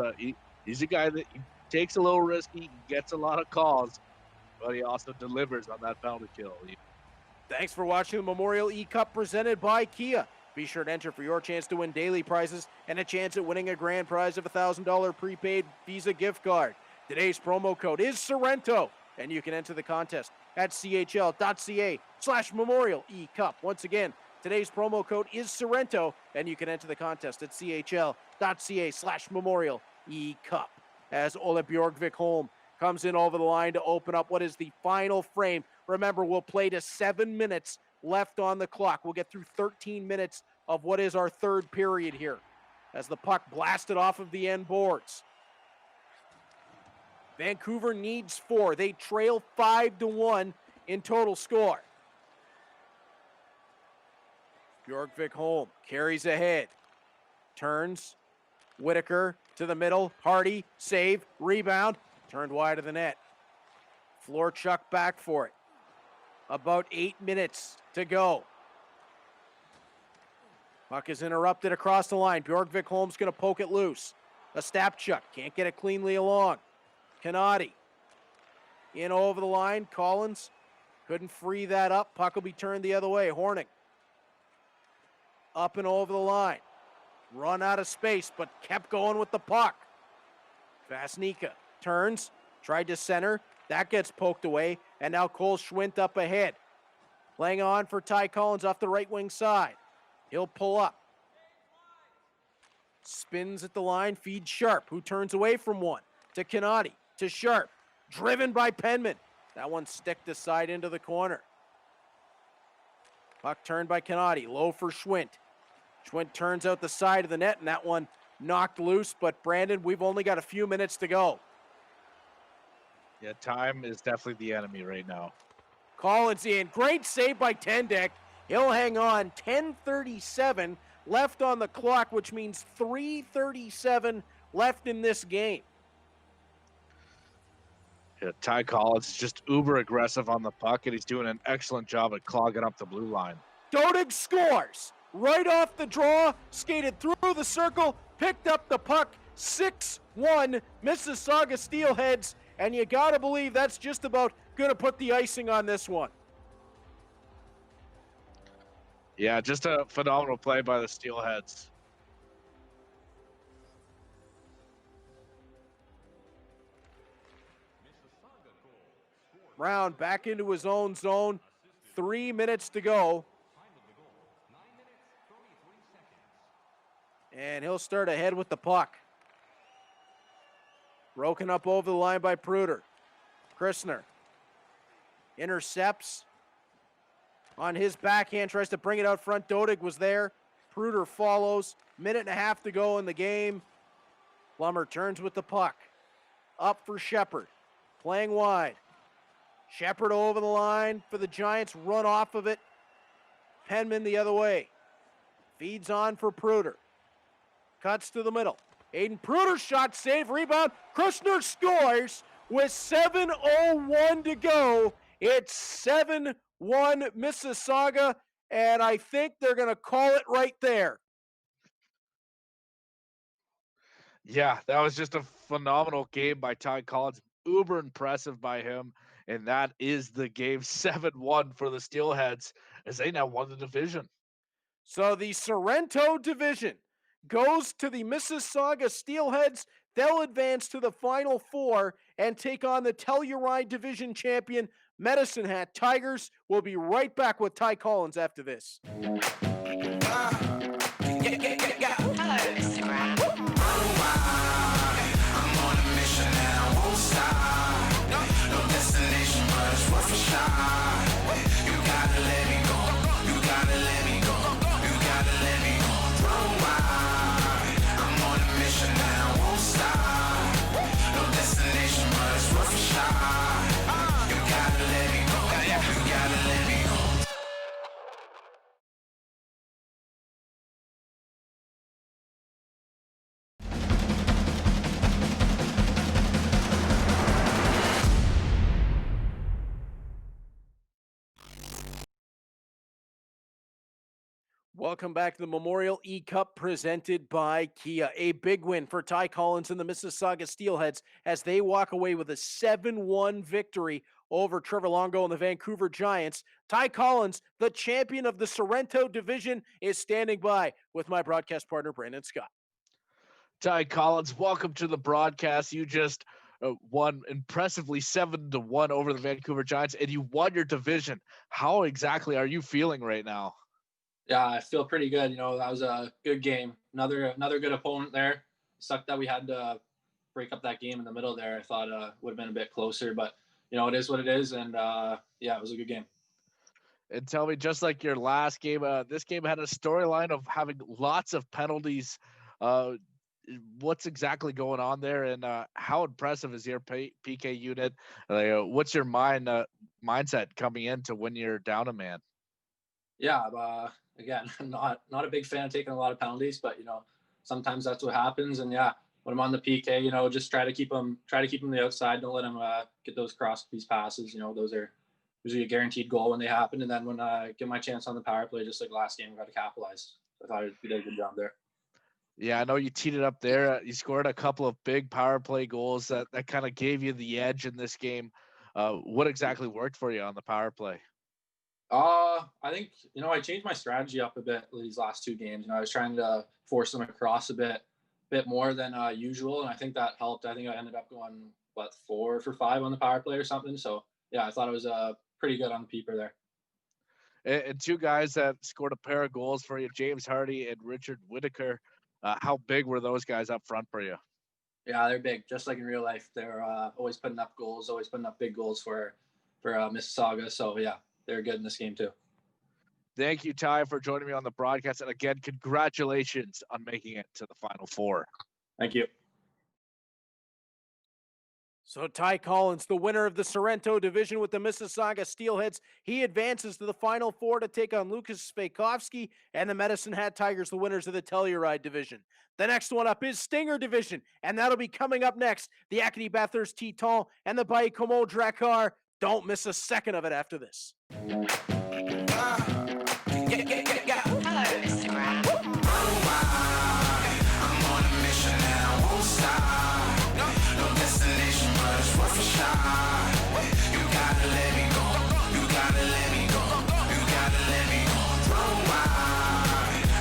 he's a guy that he takes a little risky, he gets a lot of calls, but he also delivers on that penalty kill. Thanks for watching the Memorial eCup presented by Kia. Be sure to enter for your chance to win daily prizes and a chance at winning a grand prize of a $1,000 prepaid Visa gift card. Today's promo code is Sorrento, and you can enter the contest at chl.ca/Memorial eCup. Once again, today's promo code is Sorrento, and you can enter the contest at chl.ca/Memorial eCup. As Ole Bjork Vikholm comes in over the line to open up what is the final frame. Remember, we'll play to 7 minutes left on the clock. We'll get through 13 minutes of what is our third period here as the puck blasted off of the end boards. Vancouver needs 4. They trail 5-1 in total score. Bjork Vikholm carries ahead. Turns. Whitaker to the middle. Hardy, save, rebound. Turned wide of the net. Florchuk back for it. About 8 minutes to go. Puck is interrupted across the line. Bjork Vikholm's going to poke it loose. Ostapchuk can't get it cleanly along. Kanati in over the line. Collins couldn't free that up. Puck will be turned the other way. Horning up and over the line. Run out of space, but kept going with the puck. Vasnica turns, tried to center. That gets poked away, and now Cole Schwint up ahead. Playing on for Ty Collins off the right wing side. He'll pull up. Spins at the line, feeds Sharp, who turns away from one. To Kanati, to Sharp. Driven by Penman. That one sticked aside into the corner. Puck turned by Kanati, low for Schwint. Schwint turns out the side of the net, and that one knocked loose. But Brandon, we've only got a few minutes to go. Yeah, time is definitely the enemy right now. Collins in. Great save by Tendek. He'll hang on. 10:37 left on the clock, which means 3:37 left in this game. Yeah, Ty Collins is just uber aggressive on the puck, and he's doing an excellent job at clogging up the blue line. Dodig scores. Right off the draw, skated through the circle, picked up the puck. 6-1 Mississauga Steelheads, and you got to believe that's just about going to put the icing on this one. Yeah, just a phenomenal play by the Steelheads. Brown back into his own zone. 3 minutes to go. And he'll start ahead with the puck. Broken up over the line by Pruder. Christner intercepts on his backhand, tries to bring it out front. Dodig was there. Pruder follows. Minute and a half to go in the game. Plummer turns with the puck. Up for Shepard. Playing wide. Shepard over the line for the Giants. Run off of it. Penman the other way. Feeds on for Pruder. Cuts to the middle. Aiden Pruder shot, save, rebound. Christner scores with 7:01 to go. It's 7-1 Mississauga, and I think they're going to call it right there. Yeah, that was just a phenomenal game by Ty Collins. Uber impressive by him. And that is the game. 7-1 for the Steelheads as they now won the division. So the Sorrento division goes to the Mississauga Steelheads. They'll advance to the Final Four and take on the Telluride Division champion Medicine Hat Tigers. We'll be right back with Ty Collins after this. Hello, Instagram. I'm on a mission and I won't stop. No destination, but it's worth a shot. You gotta let me go. You gotta let me go. You gotta let me go. I'm on a mission and I won't stop. No destination, but it's worth a shot. You gotta let me go. You gotta let me go. Welcome back to the Memorial eCup presented by Kia. A big win for Ty Collins and the Mississauga Steelheads as they walk away with a 7-1 victory over Trevor Longo and the Vancouver Giants. Ty Collins, the champion of the Sorrento division, is standing by with my broadcast partner, Brandon Scott. Ty Collins, welcome to the broadcast. You just won impressively 7-1 over the Vancouver Giants, and you won your division. How exactly are you feeling right now? Yeah, I feel pretty good. You know, that was a good game. Another good opponent there. Sucked that we had to break up that game in the middle there. I thought would have been a bit closer, but you know, it is what it is. And yeah, it was a good game. And tell me, just like your last game, this game had a storyline of having lots of penalties. What's exactly going on there, and how impressive is your PK unit? What's your mindset coming into when you're down a man? Yeah, again, I'm not a big fan of taking a lot of penalties, but you know, sometimes that's what happens. And yeah, when I'm on the PK, you know, just try to keep them on the outside. Don't let them get those cross piece passes. You know, those are usually a guaranteed goal when they happen. And then when I get my chance on the power play, just like last game, we got to capitalize. I thought we did a good job there. Yeah, I know you teed it up there. You scored a couple of big power play goals that kind of gave you the edge in this game. What exactly worked for you on the power play? I think, you know, I changed my strategy up a bit these last two games. You know, I was trying to force them across a bit more than usual, and I think that helped. I think I ended up going 4 for 5 on the power play or something. So yeah, I thought it was pretty good on the peeper there. And two guys that scored a pair of goals for you, James Hardy and Richard Whitaker. How big were those guys up front for you? Yeah, they're big, just like in real life. They're always putting up goals, always putting up big goals for Mississauga. So yeah, they're good in this game too. Thank you, Ty, for joining me on the broadcast. And again, congratulations on making it to the Final Four. Thank you. So Ty Collins, the winner of the Sorrento division with the Mississauga Steelheads, he advances to the Final Four to take on Lukas Svejkovsky and the Medicine Hat Tigers, the winners of the Telluride division. The next one up is Stinger division, and that'll be coming up next. The Acadie Bathurst Teton and the Baie-Comeau Drakkar. Don't miss a second of it after this. Hello, Instagram. I'm on a mission and I won't stop. No destination, but it's worth a shot. You gotta let me go. You gotta let me go. You gotta let me go.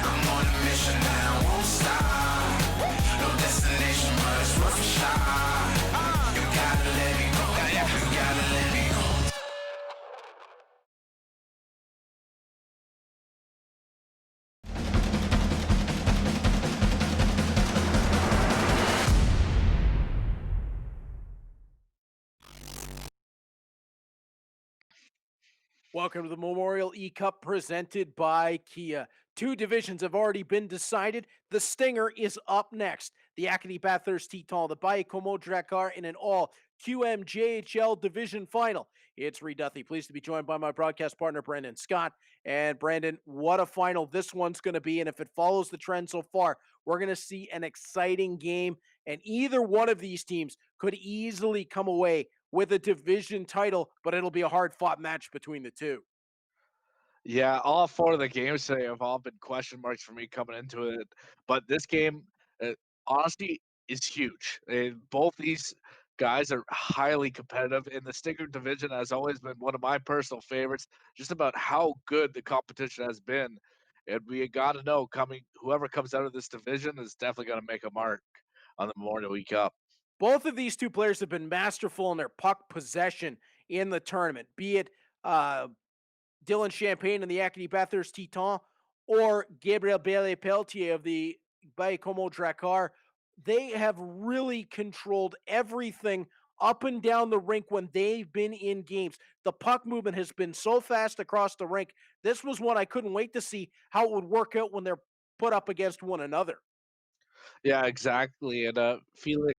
I'm on a mission and I won't stop. No destination, but it's worth a shot. You gotta let me go. You gotta let me go. Welcome to the Memorial eCup presented by Kia. Two divisions have already been decided. The Stinger is up next. The Acadie Bathurst Teton, the Baie-Comeau Drakkar in an all QMJHL division final. It's Reed Duthie. Pleased to be joined by my broadcast partner, Brandon Scott. And Brandon, what a final this one's going to be. And if it follows the trend so far, we're going to see an exciting game. And either one of these teams could easily come away with a division title, but it'll be a hard-fought match between the two. Yeah, all four of the games today have all been question marks for me coming into it. But this game, honestly, is huge. Both these guys are highly competitive, and the Stinger division has always been one of my personal favorites, just about how good the competition has been. And we got to know whoever comes out of this division is definitely going to make a mark on the Memorial Week Cup. Both of these two players have been masterful in their puck possession in the tournament, be it Dylan Champagne in the Acadie Bathurst Teton or Gabriel Belle-Pelletier of the Baie-Comeau Drakkar. They have really controlled everything up and down the rink when they've been in games. The puck movement has been so fast across the rink. This was one I couldn't wait to see how it would work out when they're put up against one another. Yeah, exactly. And Felix